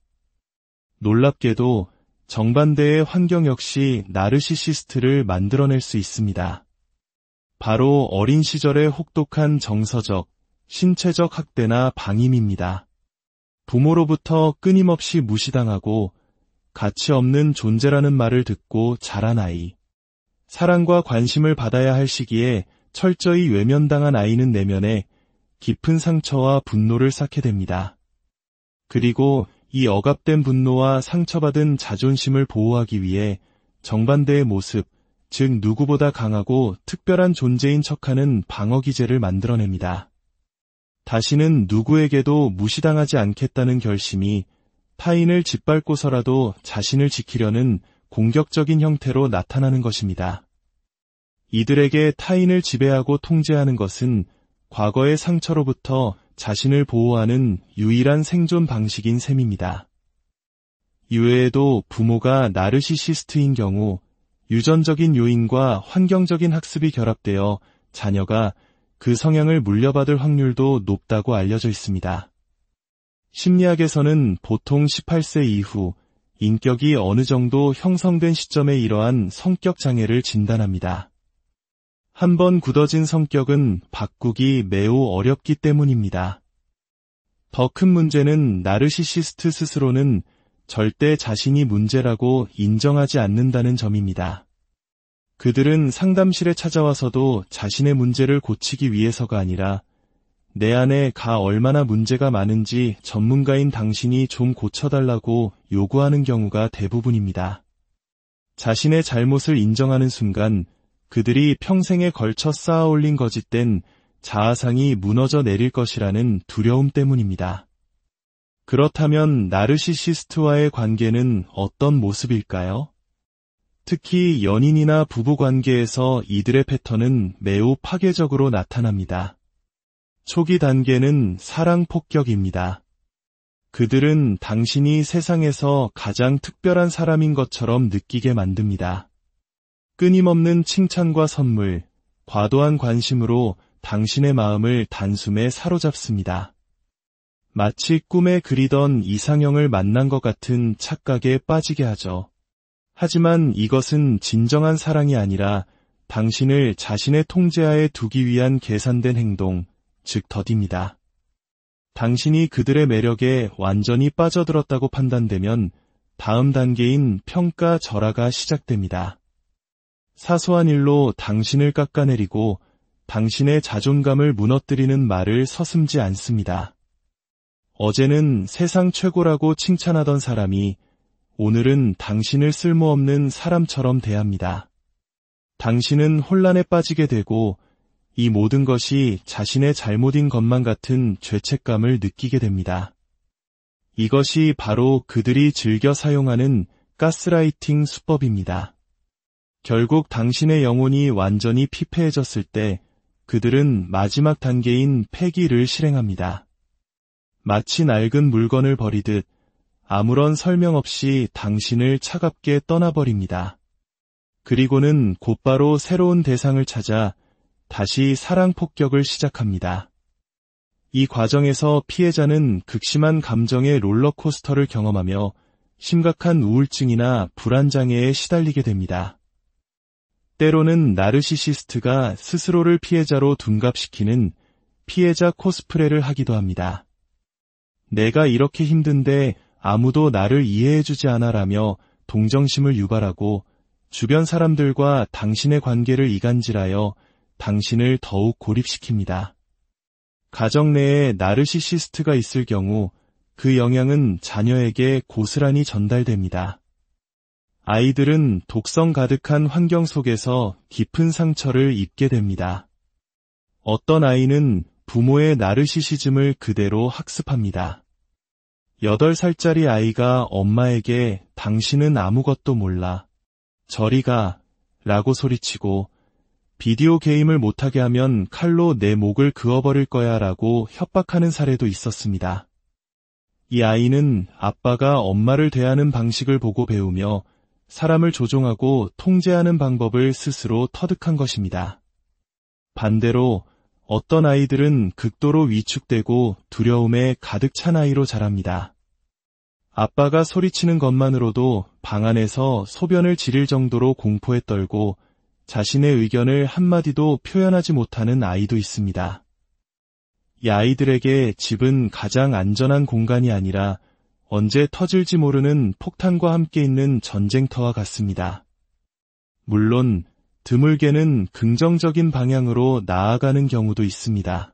놀랍게도 정반대의 환경 역시 나르시시스트를 만들어낼 수 있습니다. 바로 어린 시절의 혹독한 정서적, 신체적 학대나 방임입니다. 부모로부터 끊임없이 무시당하고 가치 없는 존재라는 말을 듣고 자란 아이. 사랑과 관심을 받아야 할 시기에 철저히 외면당한 아이는 내면에 깊은 상처와 분노를 쌓게 됩니다. 그리고 이 억압된 분노와 상처받은 자존심을 보호하기 위해 정반대의 모습, 즉 누구보다 강하고 특별한 존재인 척하는 방어기제를 만들어냅니다. 다시는 누구에게도 무시당하지 않겠다는 결심이 타인을 짓밟고서라도 자신을 지키려는 공격적인 형태로 나타나는 것입니다. 이들에게 타인을 지배하고 통제하는 것은 과거의 상처로부터 자신을 보호하는 유일한 생존 방식인 셈입니다. 이외에도 부모가 나르시시스트인 경우 유전적인 요인과 환경적인 학습이 결합되어 자녀가 그 성향을 물려받을 확률도 높다고 알려져 있습니다. 심리학에서는 보통 18세 이후 인격이 어느 정도 형성된 시점에 이러한 성격 장애를 진단합니다. 한번 굳어진 성격은 바꾸기 매우 어렵기 때문입니다. 더 큰 문제는 나르시시스트 스스로는 절대 자신이 문제라고 인정하지 않는다는 점입니다. 그들은 상담실에 찾아와서도 자신의 문제를 고치기 위해서가 아니라 내 안에 얼마나 문제가 많은지 전문가인 당신이 좀 고쳐달라고 요구하는 경우가 대부분입니다. 자신의 잘못을 인정하는 순간 그들이 평생에 걸쳐 쌓아올린 거짓된 자아상이 무너져 내릴 것이라는 두려움 때문입니다. 그렇다면 나르시시스트와의 관계는 어떤 모습일까요? 특히 연인이나 부부 관계에서 이들의 패턴은 매우 파괴적으로 나타납니다. 초기 단계는 사랑 폭격입니다. 그들은 당신이 세상에서 가장 특별한 사람인 것처럼 느끼게 만듭니다. 끊임없는 칭찬과 선물, 과도한 관심으로 당신의 마음을 단숨에 사로잡습니다. 마치 꿈에 그리던 이상형을 만난 것 같은 착각에 빠지게 하죠. 하지만 이것은 진정한 사랑이 아니라 당신을 자신의 통제하에 두기 위한 계산된 행동, 즉 더디입니다. 당신이 그들의 매력에 완전히 빠져들었다고 판단되면 다음 단계인 평가절하가 시작됩니다. 사소한 일로 당신을 깎아내리고 당신의 자존감을 무너뜨리는 말을 서슴지 않습니다. 어제는 세상 최고라고 칭찬하던 사람이 오늘은 당신을 쓸모없는 사람처럼 대합니다. 당신은 혼란에 빠지게 되고 이 모든 것이 자신의 잘못인 것만 같은 죄책감을 느끼게 됩니다. 이것이 바로 그들이 즐겨 사용하는 가스라이팅 수법입니다. 결국 당신의 영혼이 완전히 피폐해졌을 때 그들은 마지막 단계인 폐기를 실행합니다. 마치 낡은 물건을 버리듯 아무런 설명 없이 당신을 차갑게 떠나버립니다. 그리고는 곧바로 새로운 대상을 찾아 다시 사랑 폭격을 시작합니다. 이 과정에서 피해자는 극심한 감정의 롤러코스터를 경험하며 심각한 우울증이나 불안장애에 시달리게 됩니다. 때로는 나르시시스트가 스스로를 피해자로 둔갑시키는 피해자 코스프레를 하기도 합니다. 내가 이렇게 힘든데 아무도 나를 이해해주지 않아라며 동정심을 유발하고 주변 사람들과 당신의 관계를 이간질하여 당신을 더욱 고립시킵니다. 가정 내에 나르시시스트가 있을 경우 그 영향은 자녀에게 고스란히 전달됩니다. 아이들은 독성 가득한 환경 속에서 깊은 상처를 입게 됩니다. 어떤 아이는 부모의 나르시시즘을 그대로 학습합니다. 8살짜리 아이가 엄마에게 당신은 아무것도 몰라, 저리 가, 라고 소리치고 비디오 게임을 못하게 하면 칼로 내 목을 그어버릴 거야 라고 협박하는 사례도 있었습니다. 이 아이는 아빠가 엄마를 대하는 방식을 보고 배우며 사람을 조종하고 통제하는 방법을 스스로 터득한 것입니다. 반대로 어떤 아이들은 극도로 위축되고 두려움에 가득 찬 아이로 자랍니다. 아빠가 소리치는 것만으로도 방 안에서 소변을 지릴 정도로 공포에 떨고 자신의 의견을 한마디도 표현하지 못하는 아이도 있습니다. 이 아이들에게 집은 가장 안전한 공간이 아니라 언제 터질지 모르는 폭탄과 함께 있는 전쟁터와 같습니다. 물론 드물게는 긍정적인 방향으로 나아가는 경우도 있습니다.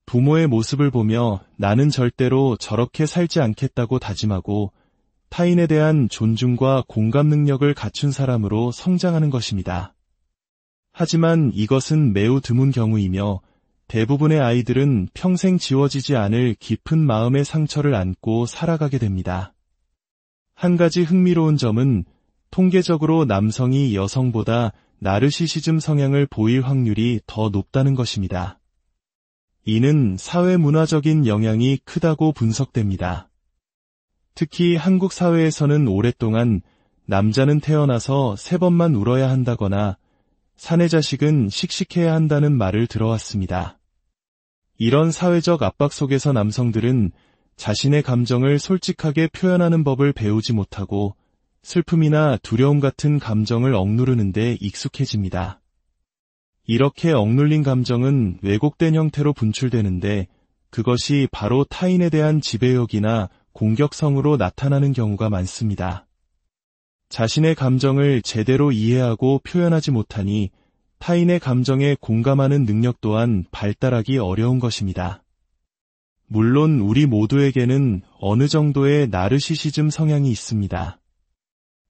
부모의 모습을 보며 나는 절대로 저렇게 살지 않겠다고 다짐하고 타인에 대한 존중과 공감 능력을 갖춘 사람으로 성장하는 것입니다. 하지만 이것은 매우 드문 경우이며 대부분의 아이들은 평생 지워지지 않을 깊은 마음의 상처를 안고 살아가게 됩니다. 한 가지 흥미로운 점은 통계적으로 남성이 여성보다 나르시시즘 성향을 보일 확률이 더 높다는 것입니다. 이는 사회문화적인 영향이 크다고 분석됩니다. 특히 한국 사회에서는 오랫동안 남자는 태어나서 3번만 울어야 한다거나 사내 자식은 씩씩해야 한다는 말을 들어왔습니다. 이런 사회적 압박 속에서 남성들은 자신의 감정을 솔직하게 표현하는 법을 배우지 못하고 슬픔이나 두려움 같은 감정을 억누르는 데 익숙해집니다. 이렇게 억눌린 감정은 왜곡된 형태로 분출되는데 그것이 바로 타인에 대한 지배욕이나 공격성으로 나타나는 경우가 많습니다. 자신의 감정을 제대로 이해하고 표현하지 못하니 타인의 감정에 공감하는 능력 또한 발달하기 어려운 것입니다. 물론 우리 모두에게는 어느 정도의 나르시시즘 성향이 있습니다.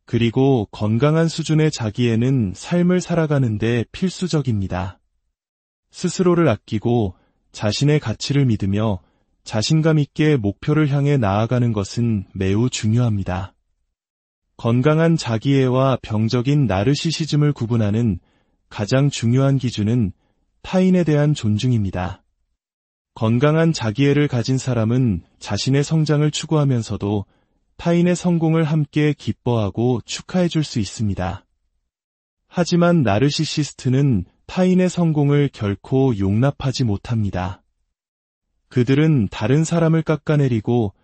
그리고 건강한 수준의 자기애는 삶을 살아가는데 필수적입니다. 스스로를 아끼고 자신의 가치를 믿으며 자신감 있게 목표를 향해 나아가는 것은 매우 중요합니다. 건강한 자기애와 병적인 나르시시즘을 구분하는 가장 중요한 기준은 타인에 대한 존중입니다. 건강한 자기애를 가진 사람은 자신의 성장을 추구하면서도 타인의 성공을 함께 기뻐하고 축하해 줄 수 있습니다. 하지만 나르시시스트는 타인의 성공을 결코 용납하지 못합니다. 그들은 다른 사람을 깎아내리고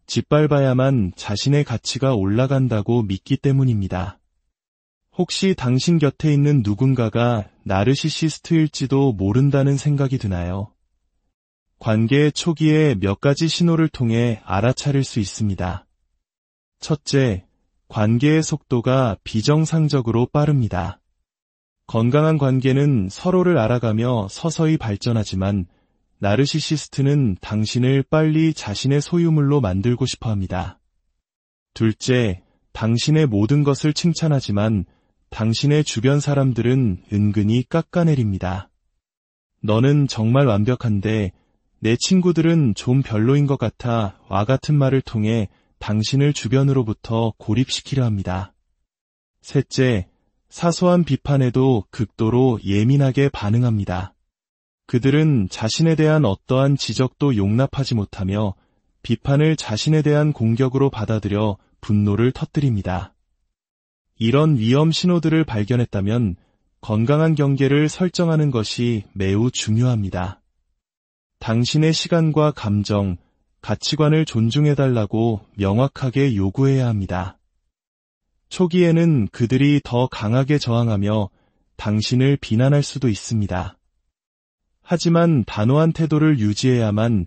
짓밟아야만 자신의 가치가 올라간다고 믿기 때문입니다. 혹시 당신 곁에 있는 누군가가 나르시시스트일지도 모른다는 생각이 드나요? 관계의 초기에 몇 가지 신호를 통해 알아차릴 수 있습니다. 첫째, 관계의 속도가 비정상적으로 빠릅니다. 건강한 관계는 서로를 알아가며 서서히 발전하지만 나르시시스트는 당신을 빨리 자신의 소유물로 만들고 싶어 합니다. 둘째, 당신의 모든 것을 칭찬하지만 당신의 주변 사람들은 은근히 깎아내립니다. 너는 정말 완벽한데 내 친구들은 좀 별로인 것 같아 와 같은 말을 통해 당신을 주변으로부터 고립시키려 합니다. 셋째, 사소한 비판에도 극도로 예민하게 반응합니다. 그들은 자신에 대한 어떠한 지적도 용납하지 못하며 비판을 자신에 대한 공격으로 받아들여 분노를 터뜨립니다. 이런 위험 신호들을 발견했다면 건강한 경계를 설정하는 것이 매우 중요합니다. 당신의 시간과 감정, 가치관을 존중해달라고 명확하게 요구해야 합니다. 초기에는 그들이 더 강하게 저항하며 당신을 비난할 수도 있습니다. 하지만 단호한 태도를 유지해야만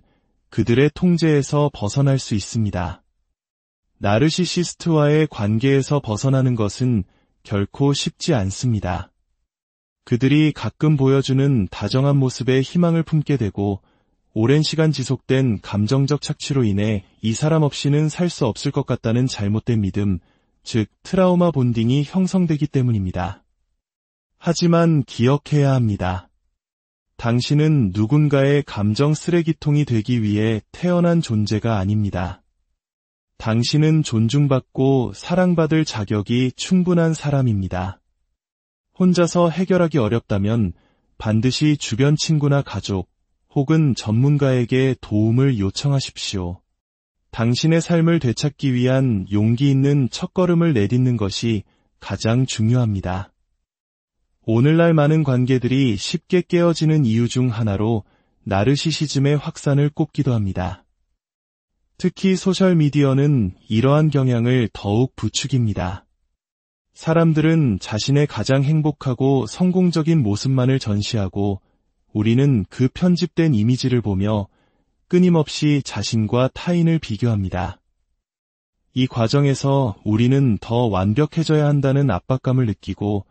그들의 통제에서 벗어날 수 있습니다. 나르시시스트와의 관계에서 벗어나는 것은 결코 쉽지 않습니다. 그들이 가끔 보여주는 다정한 모습에 희망을 품게 되고 오랜 시간 지속된 감정적 착취로 인해 이 사람 없이는 살 수 없을 것 같다는 잘못된 믿음, 즉 트라우마 본딩이 형성되기 때문입니다. 하지만 기억해야 합니다. 당신은 누군가의 감정 쓰레기통이 되기 위해 태어난 존재가 아닙니다. 당신은 존중받고 사랑받을 자격이 충분한 사람입니다. 혼자서 해결하기 어렵다면 반드시 주변 친구나 가족 혹은 전문가에게 도움을 요청하십시오. 당신의 삶을 되찾기 위한 용기 있는 첫걸음을 내딛는 것이 가장 중요합니다. 오늘날 많은 관계들이 쉽게 깨어지는 이유 중 하나로 나르시시즘의 확산을 꼽기도 합니다. 특히 소셜미디어는 이러한 경향을 더욱 부추깁니다. 사람들은 자신의 가장 행복하고 성공적인 모습만을 전시하고 우리는 그 편집된 이미지를 보며 끊임없이 자신과 타인을 비교합니다. 이 과정에서 우리는 더 완벽해져야 한다는 압박감을 느끼고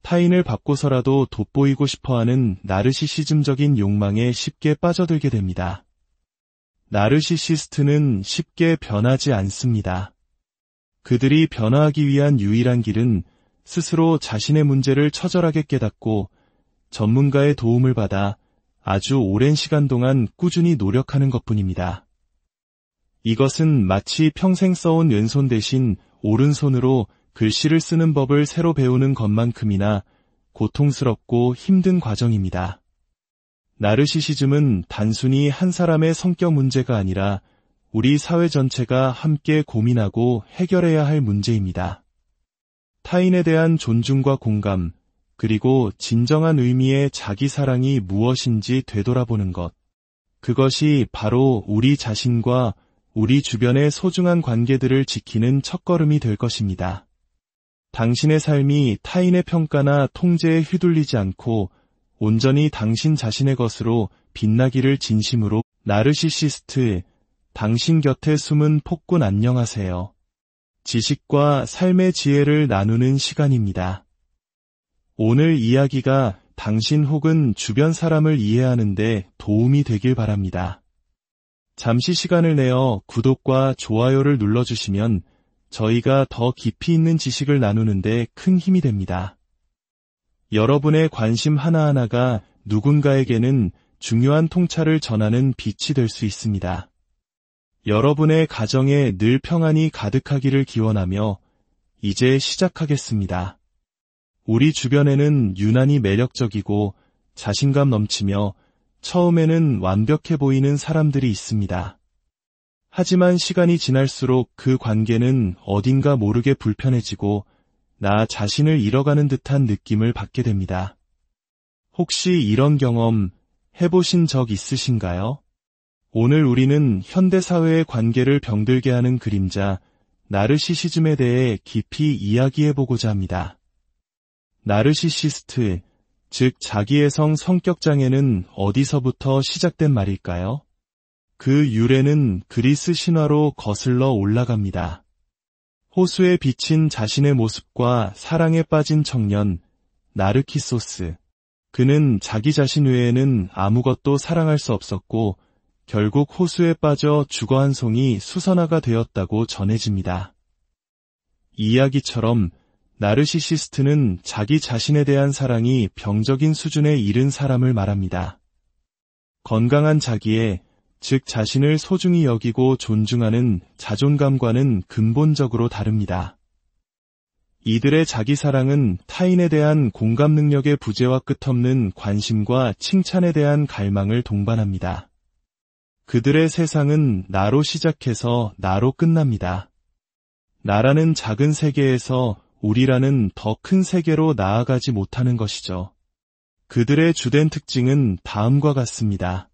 타인을 바꿔서라도 돋보이고 싶어하는 나르시시즘적인 욕망에 쉽게 빠져들게 됩니다. 나르시시스트는 쉽게 변하지 않습니다. 그들이 변화하기 위한 유일한 길은 스스로 자신의 문제를 처절하게 깨닫고 전문가의 도움을 받아 아주 오랜 시간 동안 꾸준히 노력하는 것뿐입니다. 이것은 마치 평생 써온 왼손 대신 오른손으로 글씨를 쓰는 법을 새로 배우는 것만큼이나 고통스럽고 힘든 과정입니다. 나르시시즘은 단순히 한 사람의 성격 문제가 아니라 우리 사회 전체가 함께 고민하고 해결해야 할 문제입니다. 타인에 대한 존중과 공감, 그리고 진정한 의미의 자기 사랑이 무엇인지 되돌아보는 것. 그것이 바로 우리 자신과 우리 주변의 소중한 관계들을 지키는 첫걸음이 될 것입니다. 당신의 삶이 타인의 평가나 통제에 휘둘리지 않고 온전히 당신 자신의 것으로 빛나기를 진심으로. 나르시시스트, 당신 곁에 숨은 폭군 안녕하세요. 지식과 삶의 지혜를 나누는 시간입니다. 오늘 이야기가 당신 혹은 주변 사람을 이해하는 데 도움이 되길 바랍니다. 잠시 시간을 내어 구독과 좋아요를 눌러주시면 저희가 더 깊이 있는 지식을 나누는 데 큰 힘이 됩니다. 여러분의 관심 하나하나가 누군가에게는 중요한 통찰을 전하는 빛이 될 수 있습니다. 여러분의 가정에 늘 평안이 가득하기를 기원하며 이제 시작하겠습니다. 우리 주변에는 유난히 매력적이고 자신감 넘치며 처음에는 완벽해 보이는 사람들이 있습니다. 하지만 시간이 지날수록 그 관계는 어딘가 모르게 불편해지고 나 자신을 잃어가는 듯한 느낌을 받게 됩니다. 혹시 이런 경험 해보신 적 있으신가요? 오늘 우리는 현대사회의 관계를 병들게 하는 그림자, 나르시시즘에 대해 깊이 이야기해보고자 합니다. 나르시시스트, 즉 자기애성 성격장애는 어디서부터 시작된 말일까요? 그 유래는 그리스 신화로 거슬러 올라갑니다. 호수에 비친 자신의 모습과 사랑에 빠진 청년, 나르키소스. 그는 자기 자신 외에는 아무것도 사랑할 수 없었고 결국 호수에 빠져 죽어 한 송이 수선화가 되었다고 전해집니다. 이 이야기처럼 나르시시스트는 자기 자신에 대한 사랑이 병적인 수준에 이른 사람을 말합니다. 건강한 자기애, 즉 자신을 소중히 여기고 존중하는 자존감과는 근본적으로 다릅니다. 이들의 자기사랑은 타인에 대한 공감 능력의 부재와 끝없는 관심과 칭찬에 대한 갈망을 동반합니다. 그들의 세상은 나로 시작해서 나로 끝납니다. 나라는 작은 세계에서 우리라는 더 큰 세계로 나아가지 못하는 것이죠. 그들의 주된 특징은 다음과 같습니다.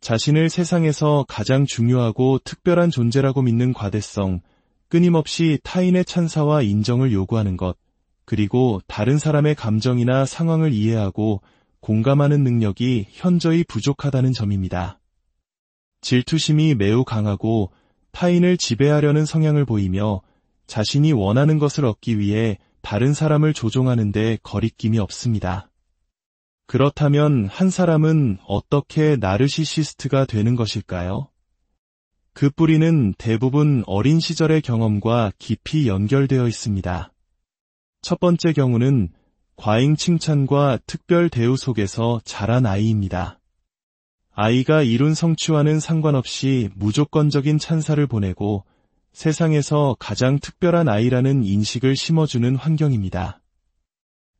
자신을 세상에서 가장 중요하고 특별한 존재라고 믿는 과대성, 끊임없이 타인의 찬사와 인정을 요구하는 것, 그리고 다른 사람의 감정이나 상황을 이해하고 공감하는 능력이 현저히 부족하다는 점입니다. 질투심이 매우 강하고 타인을 지배하려는 성향을 보이며 자신이 원하는 것을 얻기 위해 다른 사람을 조종하는 데 거리낌이 없습니다. 그렇다면 한 사람은 어떻게 나르시시스트가 되는 것일까요? 그 뿌리는 대부분 어린 시절의 경험과 깊이 연결되어 있습니다. 첫 번째 경우는 과잉 칭찬과 특별 대우 속에서 자란 아이입니다. 아이가 이룬 성취와는 상관없이 무조건적인 찬사를 보내고 세상에서 가장 특별한 아이라는 인식을 심어주는 환경입니다.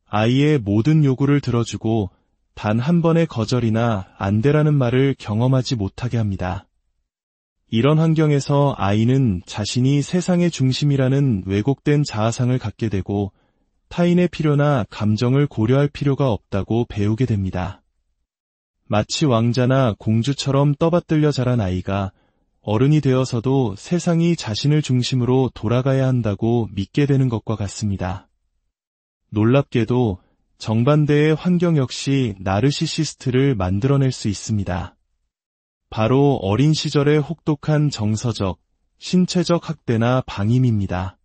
아이의 모든 요구를 들어주고 단 한 번의 거절이나 안 돼라는 말을 경험하지 못하게 합니다. 이런 환경에서 아이는 자신이 세상의 중심이라는 왜곡된 자아상을 갖게 되고 타인의 필요나 감정을 고려할 필요가 없다고 배우게 됩니다. 마치 왕자나 공주처럼 떠받들려 자란 아이가 어른이 되어서도 세상이 자신을 중심으로 돌아가야 한다고 믿게 되는 것과 같습니다. 놀랍게도 정반대의 환경 역시 나르시시스트를 만들어낼 수 있습니다. 바로 어린 시절의 혹독한 정서적, 신체적 학대나 방임입니다.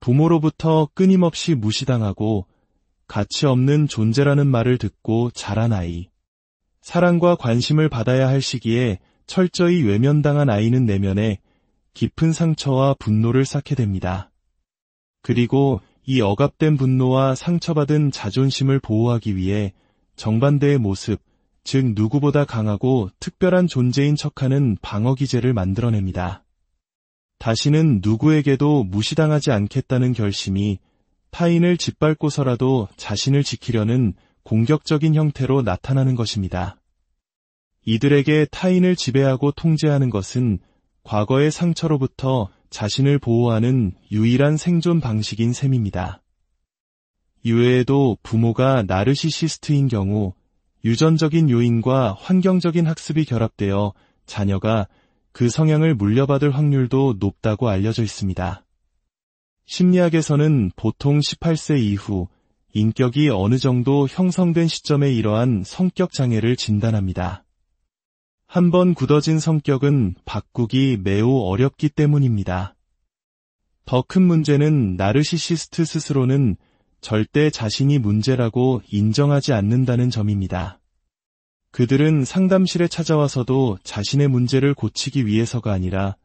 부모로부터 끊임없이 무시당하고 가치 없는 존재라는 말을 듣고 자란 아이. 사랑과 관심을 받아야 할 시기에 철저히 외면당한 아이는 내면에 깊은 상처와 분노를 쌓게 됩니다. 그리고 이 억압된 분노와 상처받은 자존심을 보호하기 위해 정반대의 모습, 즉 누구보다 강하고 특별한 존재인 척하는 방어기제를 만들어냅니다. 다시는 누구에게도 무시당하지 않겠다는 결심이 타인을 짓밟고서라도 자신을 지키려는 공격적인 형태로 나타나는 것입니다. 이들에게 타인을 지배하고 통제하는 것은 과거의 상처로부터 자신을 보호하는 유일한 생존 방식인 셈입니다. 이외에도 부모가 나르시시스트인 경우 유전적인 요인과 환경적인 학습이 결합되어 자녀가 그 성향을 물려받을 확률도 높다고 알려져 있습니다. 심리학에서는 보통 18세 이후 인격이 어느 정도 형성된 시점에 이러한 성격 장애를 진단합니다. 한번 굳어진 성격은 바꾸기 매우 어렵기 때문입니다. 더 큰 문제는 나르시시스트 스스로는 절대 자신이 문제라고 인정하지 않는다는 점입니다. 그들은 상담실에 찾아와서도 자신의 문제를 고치기 위해서가 아니라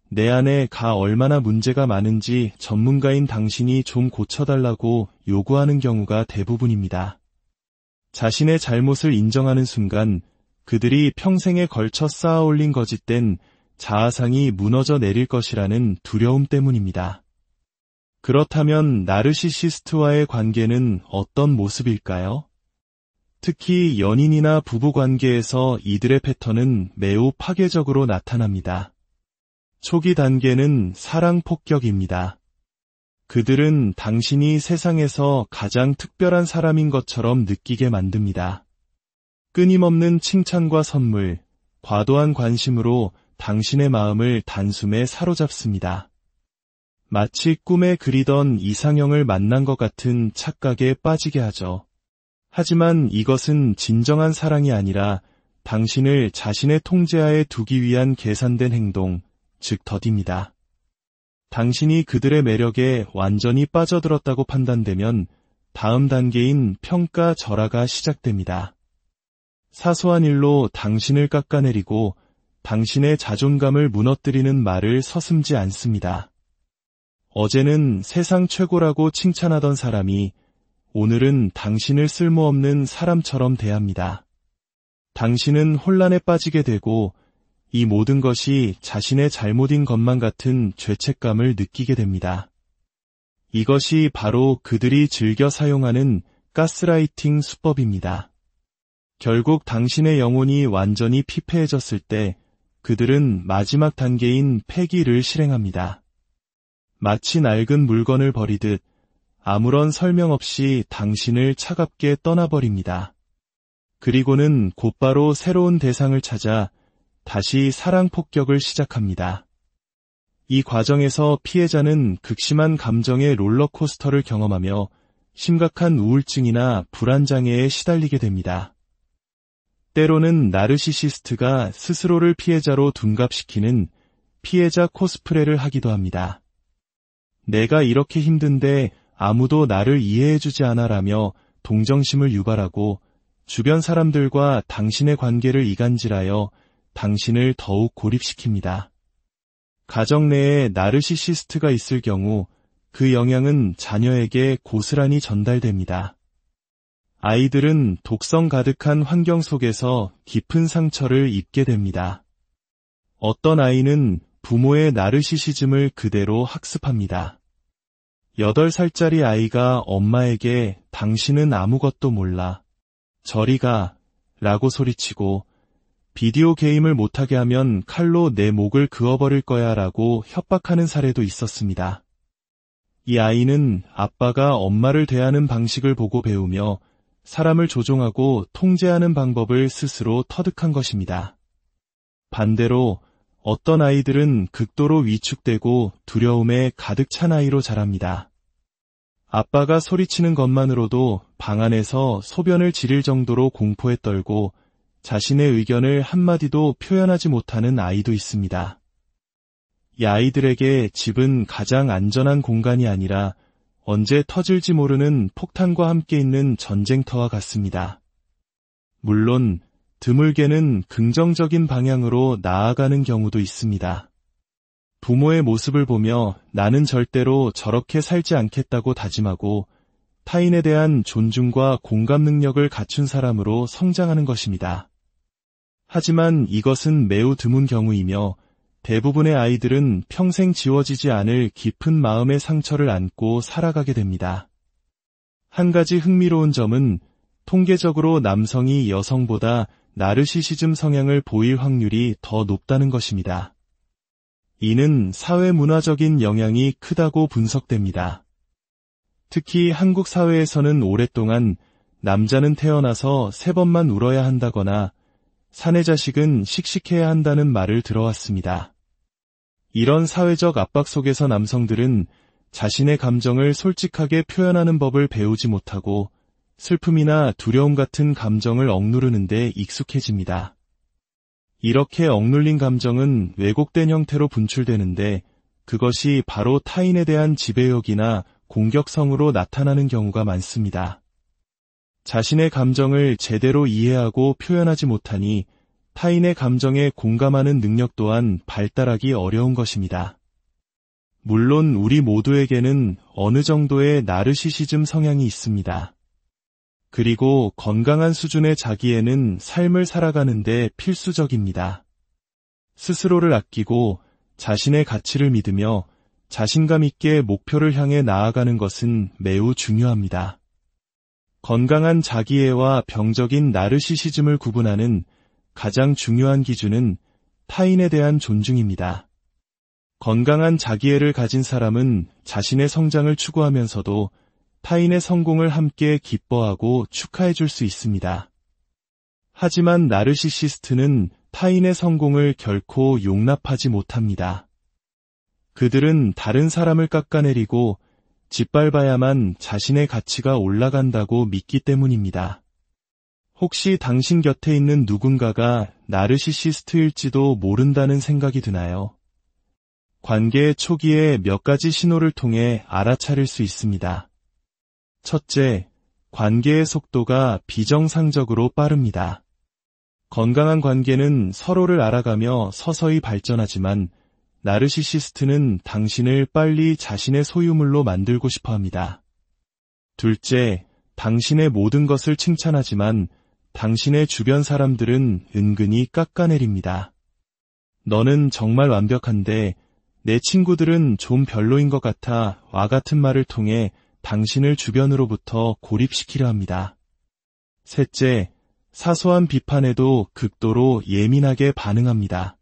내 안에 얼마나 문제가 많은지 전문가인 당신이 좀 고쳐달라고 요구하는 경우가 대부분입니다. 자신의 잘못을 인정하는 순간 그들이 평생에 걸쳐 쌓아올린 거짓된 자아상이 무너져 내릴 것이라는 두려움 때문입니다. 그렇다면 나르시시스트와의 관계는 어떤 모습일까요? 특히 연인이나 부부관계에서 이들의 패턴은 매우 파괴적으로 나타납니다. 초기 단계는 사랑 폭격입니다. 그들은 당신이 세상에서 가장 특별한 사람인 것처럼 느끼게 만듭니다. 끊임없는 칭찬과 선물, 과도한 관심으로 당신의 마음을 단숨에 사로잡습니다. 마치 꿈에 그리던 이상형을 만난 것 같은 착각에 빠지게 하죠. 하지만 이것은 진정한 사랑이 아니라 당신을 자신의 통제하에 두기 위한 계산된 행동, 즉 덫입니다. 당신이 그들의 매력에 완전히 빠져들었다고 판단되면 다음 단계인 평가절하가 시작됩니다. 사소한 일로 당신을 깎아내리고 당신의 자존감을 무너뜨리는 말을 서슴지 않습니다. 어제는 세상 최고라고 칭찬하던 사람이 오늘은 당신을 쓸모없는 사람처럼 대합니다. 당신은 혼란에 빠지게 되고 이 모든 것이 자신의 잘못인 것만 같은 죄책감을 느끼게 됩니다. 이것이 바로 그들이 즐겨 사용하는 가스라이팅 수법입니다. 결국 당신의 영혼이 완전히 피폐해졌을 때 그들은 마지막 단계인 폐기를 실행합니다. 마치 낡은 물건을 버리듯 아무런 설명 없이 당신을 차갑게 떠나버립니다. 그리고는 곧바로 새로운 대상을 찾아 다시 사랑 폭격을 시작합니다. 이 과정에서 피해자는 극심한 감정의 롤러코스터를 경험하며 심각한 우울증이나 불안장애에 시달리게 됩니다. 때로는 나르시시스트가 스스로를 피해자로 둔갑시키는 피해자 코스프레를 하기도 합니다. 내가 이렇게 힘든데 아무도 나를 이해해주지 않아라며 동정심을 유발하고 주변 사람들과 당신의 관계를 이간질하여 당신을 더욱 고립시킵니다. 가정 내에 나르시시스트가 있을 경우 그 영향은 자녀에게 고스란히 전달됩니다. 아이들은 독성 가득한 환경 속에서 깊은 상처를 입게 됩니다. 어떤 아이는 부모의 나르시시즘을 그대로 학습합니다. 8살짜리 아이가 엄마에게 당신은 아무것도 몰라, 저리 가, 라고 소리치고 비디오 게임을 못하게 하면 칼로 내 목을 그어버릴 거야 라고 협박하는 사례도 있었습니다. 이 아이는 아빠가 엄마를 대하는 방식을 보고 배우며 사람을 조종하고 통제하는 방법을 스스로 터득한 것입니다. 반대로 어떤 아이들은 극도로 위축되고 두려움에 가득 찬 아이로 자랍니다. 아빠가 소리치는 것만으로도 방 안에서 소변을 지릴 정도로 공포에 떨고 자신의 의견을 한마디도 표현하지 못하는 아이도 있습니다. 이 아이들에게 집은 가장 안전한 공간이 아니라 언제 터질지 모르는 폭탄과 함께 있는 전쟁터와 같습니다. 물론 드물게는 긍정적인 방향으로 나아가는 경우도 있습니다. 부모의 모습을 보며 나는 절대로 저렇게 살지 않겠다고 다짐하고 타인에 대한 존중과 공감 능력을 갖춘 사람으로 성장하는 것입니다. 하지만 이것은 매우 드문 경우이며 대부분의 아이들은 평생 지워지지 않을 깊은 마음의 상처를 안고 살아가게 됩니다. 한 가지 흥미로운 점은 통계적으로 남성이 여성보다 나르시시즘 성향을 보일 확률이 더 높다는 것입니다. 이는 사회 문화적인 영향이 크다고 분석됩니다. 특히 한국 사회에서는 오랫동안 남자는 태어나서 3번만 울어야 한다거나 사내 자식은 씩씩해야 한다는 말을 들어왔습니다. 이런 사회적 압박 속에서 남성들은 자신의 감정을 솔직하게 표현하는 법을 배우지 못하고 슬픔이나 두려움 같은 감정을 억누르는 데 익숙해집니다. 이렇게 억눌린 감정은 왜곡된 형태로 분출되는데 그것이 바로 타인에 대한 지배욕이나 공격성으로 나타나는 경우가 많습니다. 자신의 감정을 제대로 이해하고 표현하지 못하니 타인의 감정에 공감하는 능력 또한 발달하기 어려운 것입니다. 물론 우리 모두에게는 어느 정도의 나르시시즘 성향이 있습니다. 그리고 건강한 수준의 자기애는 삶을 살아가는데 필수적입니다. 스스로를 아끼고 자신의 가치를 믿으며 자신감 있게 목표를 향해 나아가는 것은 매우 중요합니다. 건강한 자기애와 병적인 나르시시즘을 구분하는 가장 중요한 기준은 타인에 대한 존중입니다. 건강한 자기애를 가진 사람은 자신의 성장을 추구하면서도 타인의 성공을 함께 기뻐하고 축하해 줄 수 있습니다. 하지만 나르시시스트는 타인의 성공을 결코 용납하지 못합니다. 그들은 다른 사람을 깎아내리고 짓밟아야만 자신의 가치가 올라간다고 믿기 때문입니다. 혹시 당신 곁에 있는 누군가가 나르시시스트일지도 모른다는 생각이 드나요? 관계의 초기에 몇 가지 신호를 통해 알아차릴 수 있습니다. 첫째, 관계의 속도가 비정상적으로 빠릅니다. 건강한 관계는 서로를 알아가며 서서히 발전하지만 나르시시스트는 당신을 빨리 자신의 소유물로 만들고 싶어 합니다. 둘째, 당신의 모든 것을 칭찬하지만 당신의 주변 사람들은 은근히 깎아내립니다. 너는 정말 완벽한데 내 친구들은 좀 별로인 것 같아 와 같은 말을 통해 당신을 주변으로부터 고립시키려 합니다. 셋째, 사소한 비판에도 극도로 예민하게 반응합니다.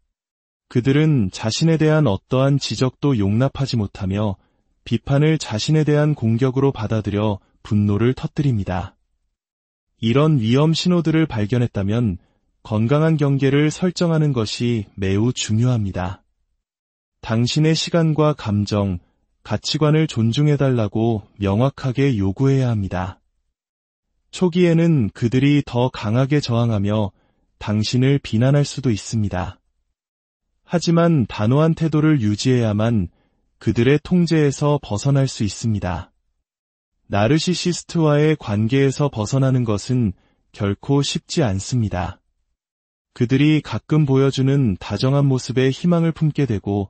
그들은 자신에 대한 어떠한 지적도 용납하지 못하며 비판을 자신에 대한 공격으로 받아들여 분노를 터뜨립니다. 이런 위험 신호들을 발견했다면 건강한 경계를 설정하는 것이 매우 중요합니다. 당신의 시간과 감정, 가치관을 존중해달라고 명확하게 요구해야 합니다. 초기에는 그들이 더 강하게 저항하며 당신을 비난할 수도 있습니다. 하지만 단호한 태도를 유지해야만 그들의 통제에서 벗어날 수 있습니다. 나르시시스트와의 관계에서 벗어나는 것은 결코 쉽지 않습니다. 그들이 가끔 보여주는 다정한 모습에 희망을 품게 되고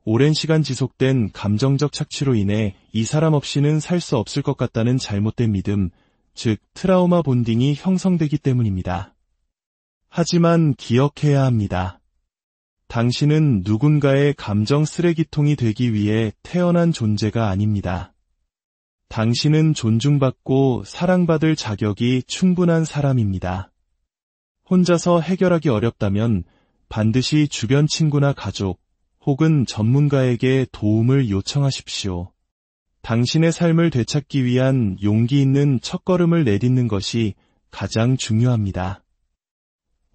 오랜 시간 지속된 감정적 착취로 인해 이 사람 없이는 살 수 없을 것 같다는 잘못된 믿음, 즉 트라우마 본딩이 형성되기 때문입니다. 하지만 기억해야 합니다. 당신은 누군가의 감정 쓰레기통이 되기 위해 태어난 존재가 아닙니다. 당신은 존중받고 사랑받을 자격이 충분한 사람입니다. 혼자서 해결하기 어렵다면 반드시 주변 친구나 가족 혹은 전문가에게 도움을 요청하십시오. 당신의 삶을 되찾기 위한 용기 있는 첫걸음을 내딛는 것이 가장 중요합니다.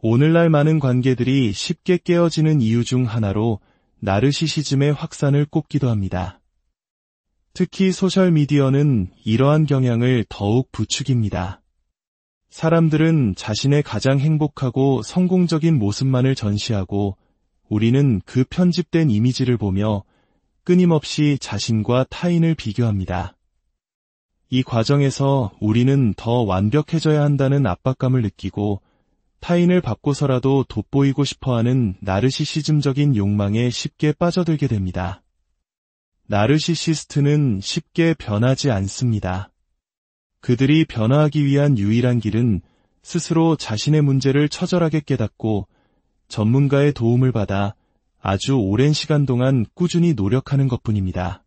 오늘날 많은 관계들이 쉽게 깨어지는 이유 중 하나로 나르시시즘의 확산을 꼽기도 합니다. 특히 소셜미디어는 이러한 경향을 더욱 부추깁니다. 사람들은 자신의 가장 행복하고 성공적인 모습만을 전시하고 우리는 그 편집된 이미지를 보며 끊임없이 자신과 타인을 비교합니다. 이 과정에서 우리는 더 완벽해져야 한다는 압박감을 느끼고 타인을 바꿔서라도 돋보이고 싶어하는 나르시시즘적인 욕망에 쉽게 빠져들게 됩니다. 나르시시스트는 쉽게 변하지 않습니다. 그들이 변화하기 위한 유일한 길은 스스로 자신의 문제를 처절하게 깨닫고 전문가의 도움을 받아 아주 오랜 시간 동안 꾸준히 노력하는 것뿐입니다.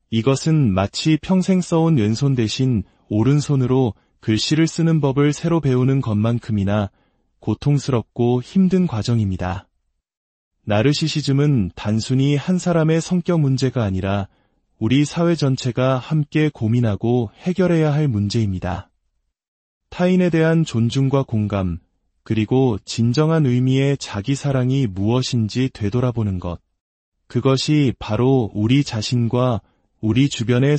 이것은 마치 평생 써온 왼손 대신 오른손으로 글씨를 쓰는 법을 새로 배우는 것만큼이나 고통스럽고 힘든 과정입니다. 나르시시즘은 단순히 한 사람의 성격 문제가 아니라 우리 사회 전체가 함께 고민하고 해결해야 할 문제입니다. 타인에 대한 존중과 공감, 그리고 진정한 의미의 자기 사랑이 무엇인지 되돌아보는 것. 그것이 바로 우리 자신과 우리 주변의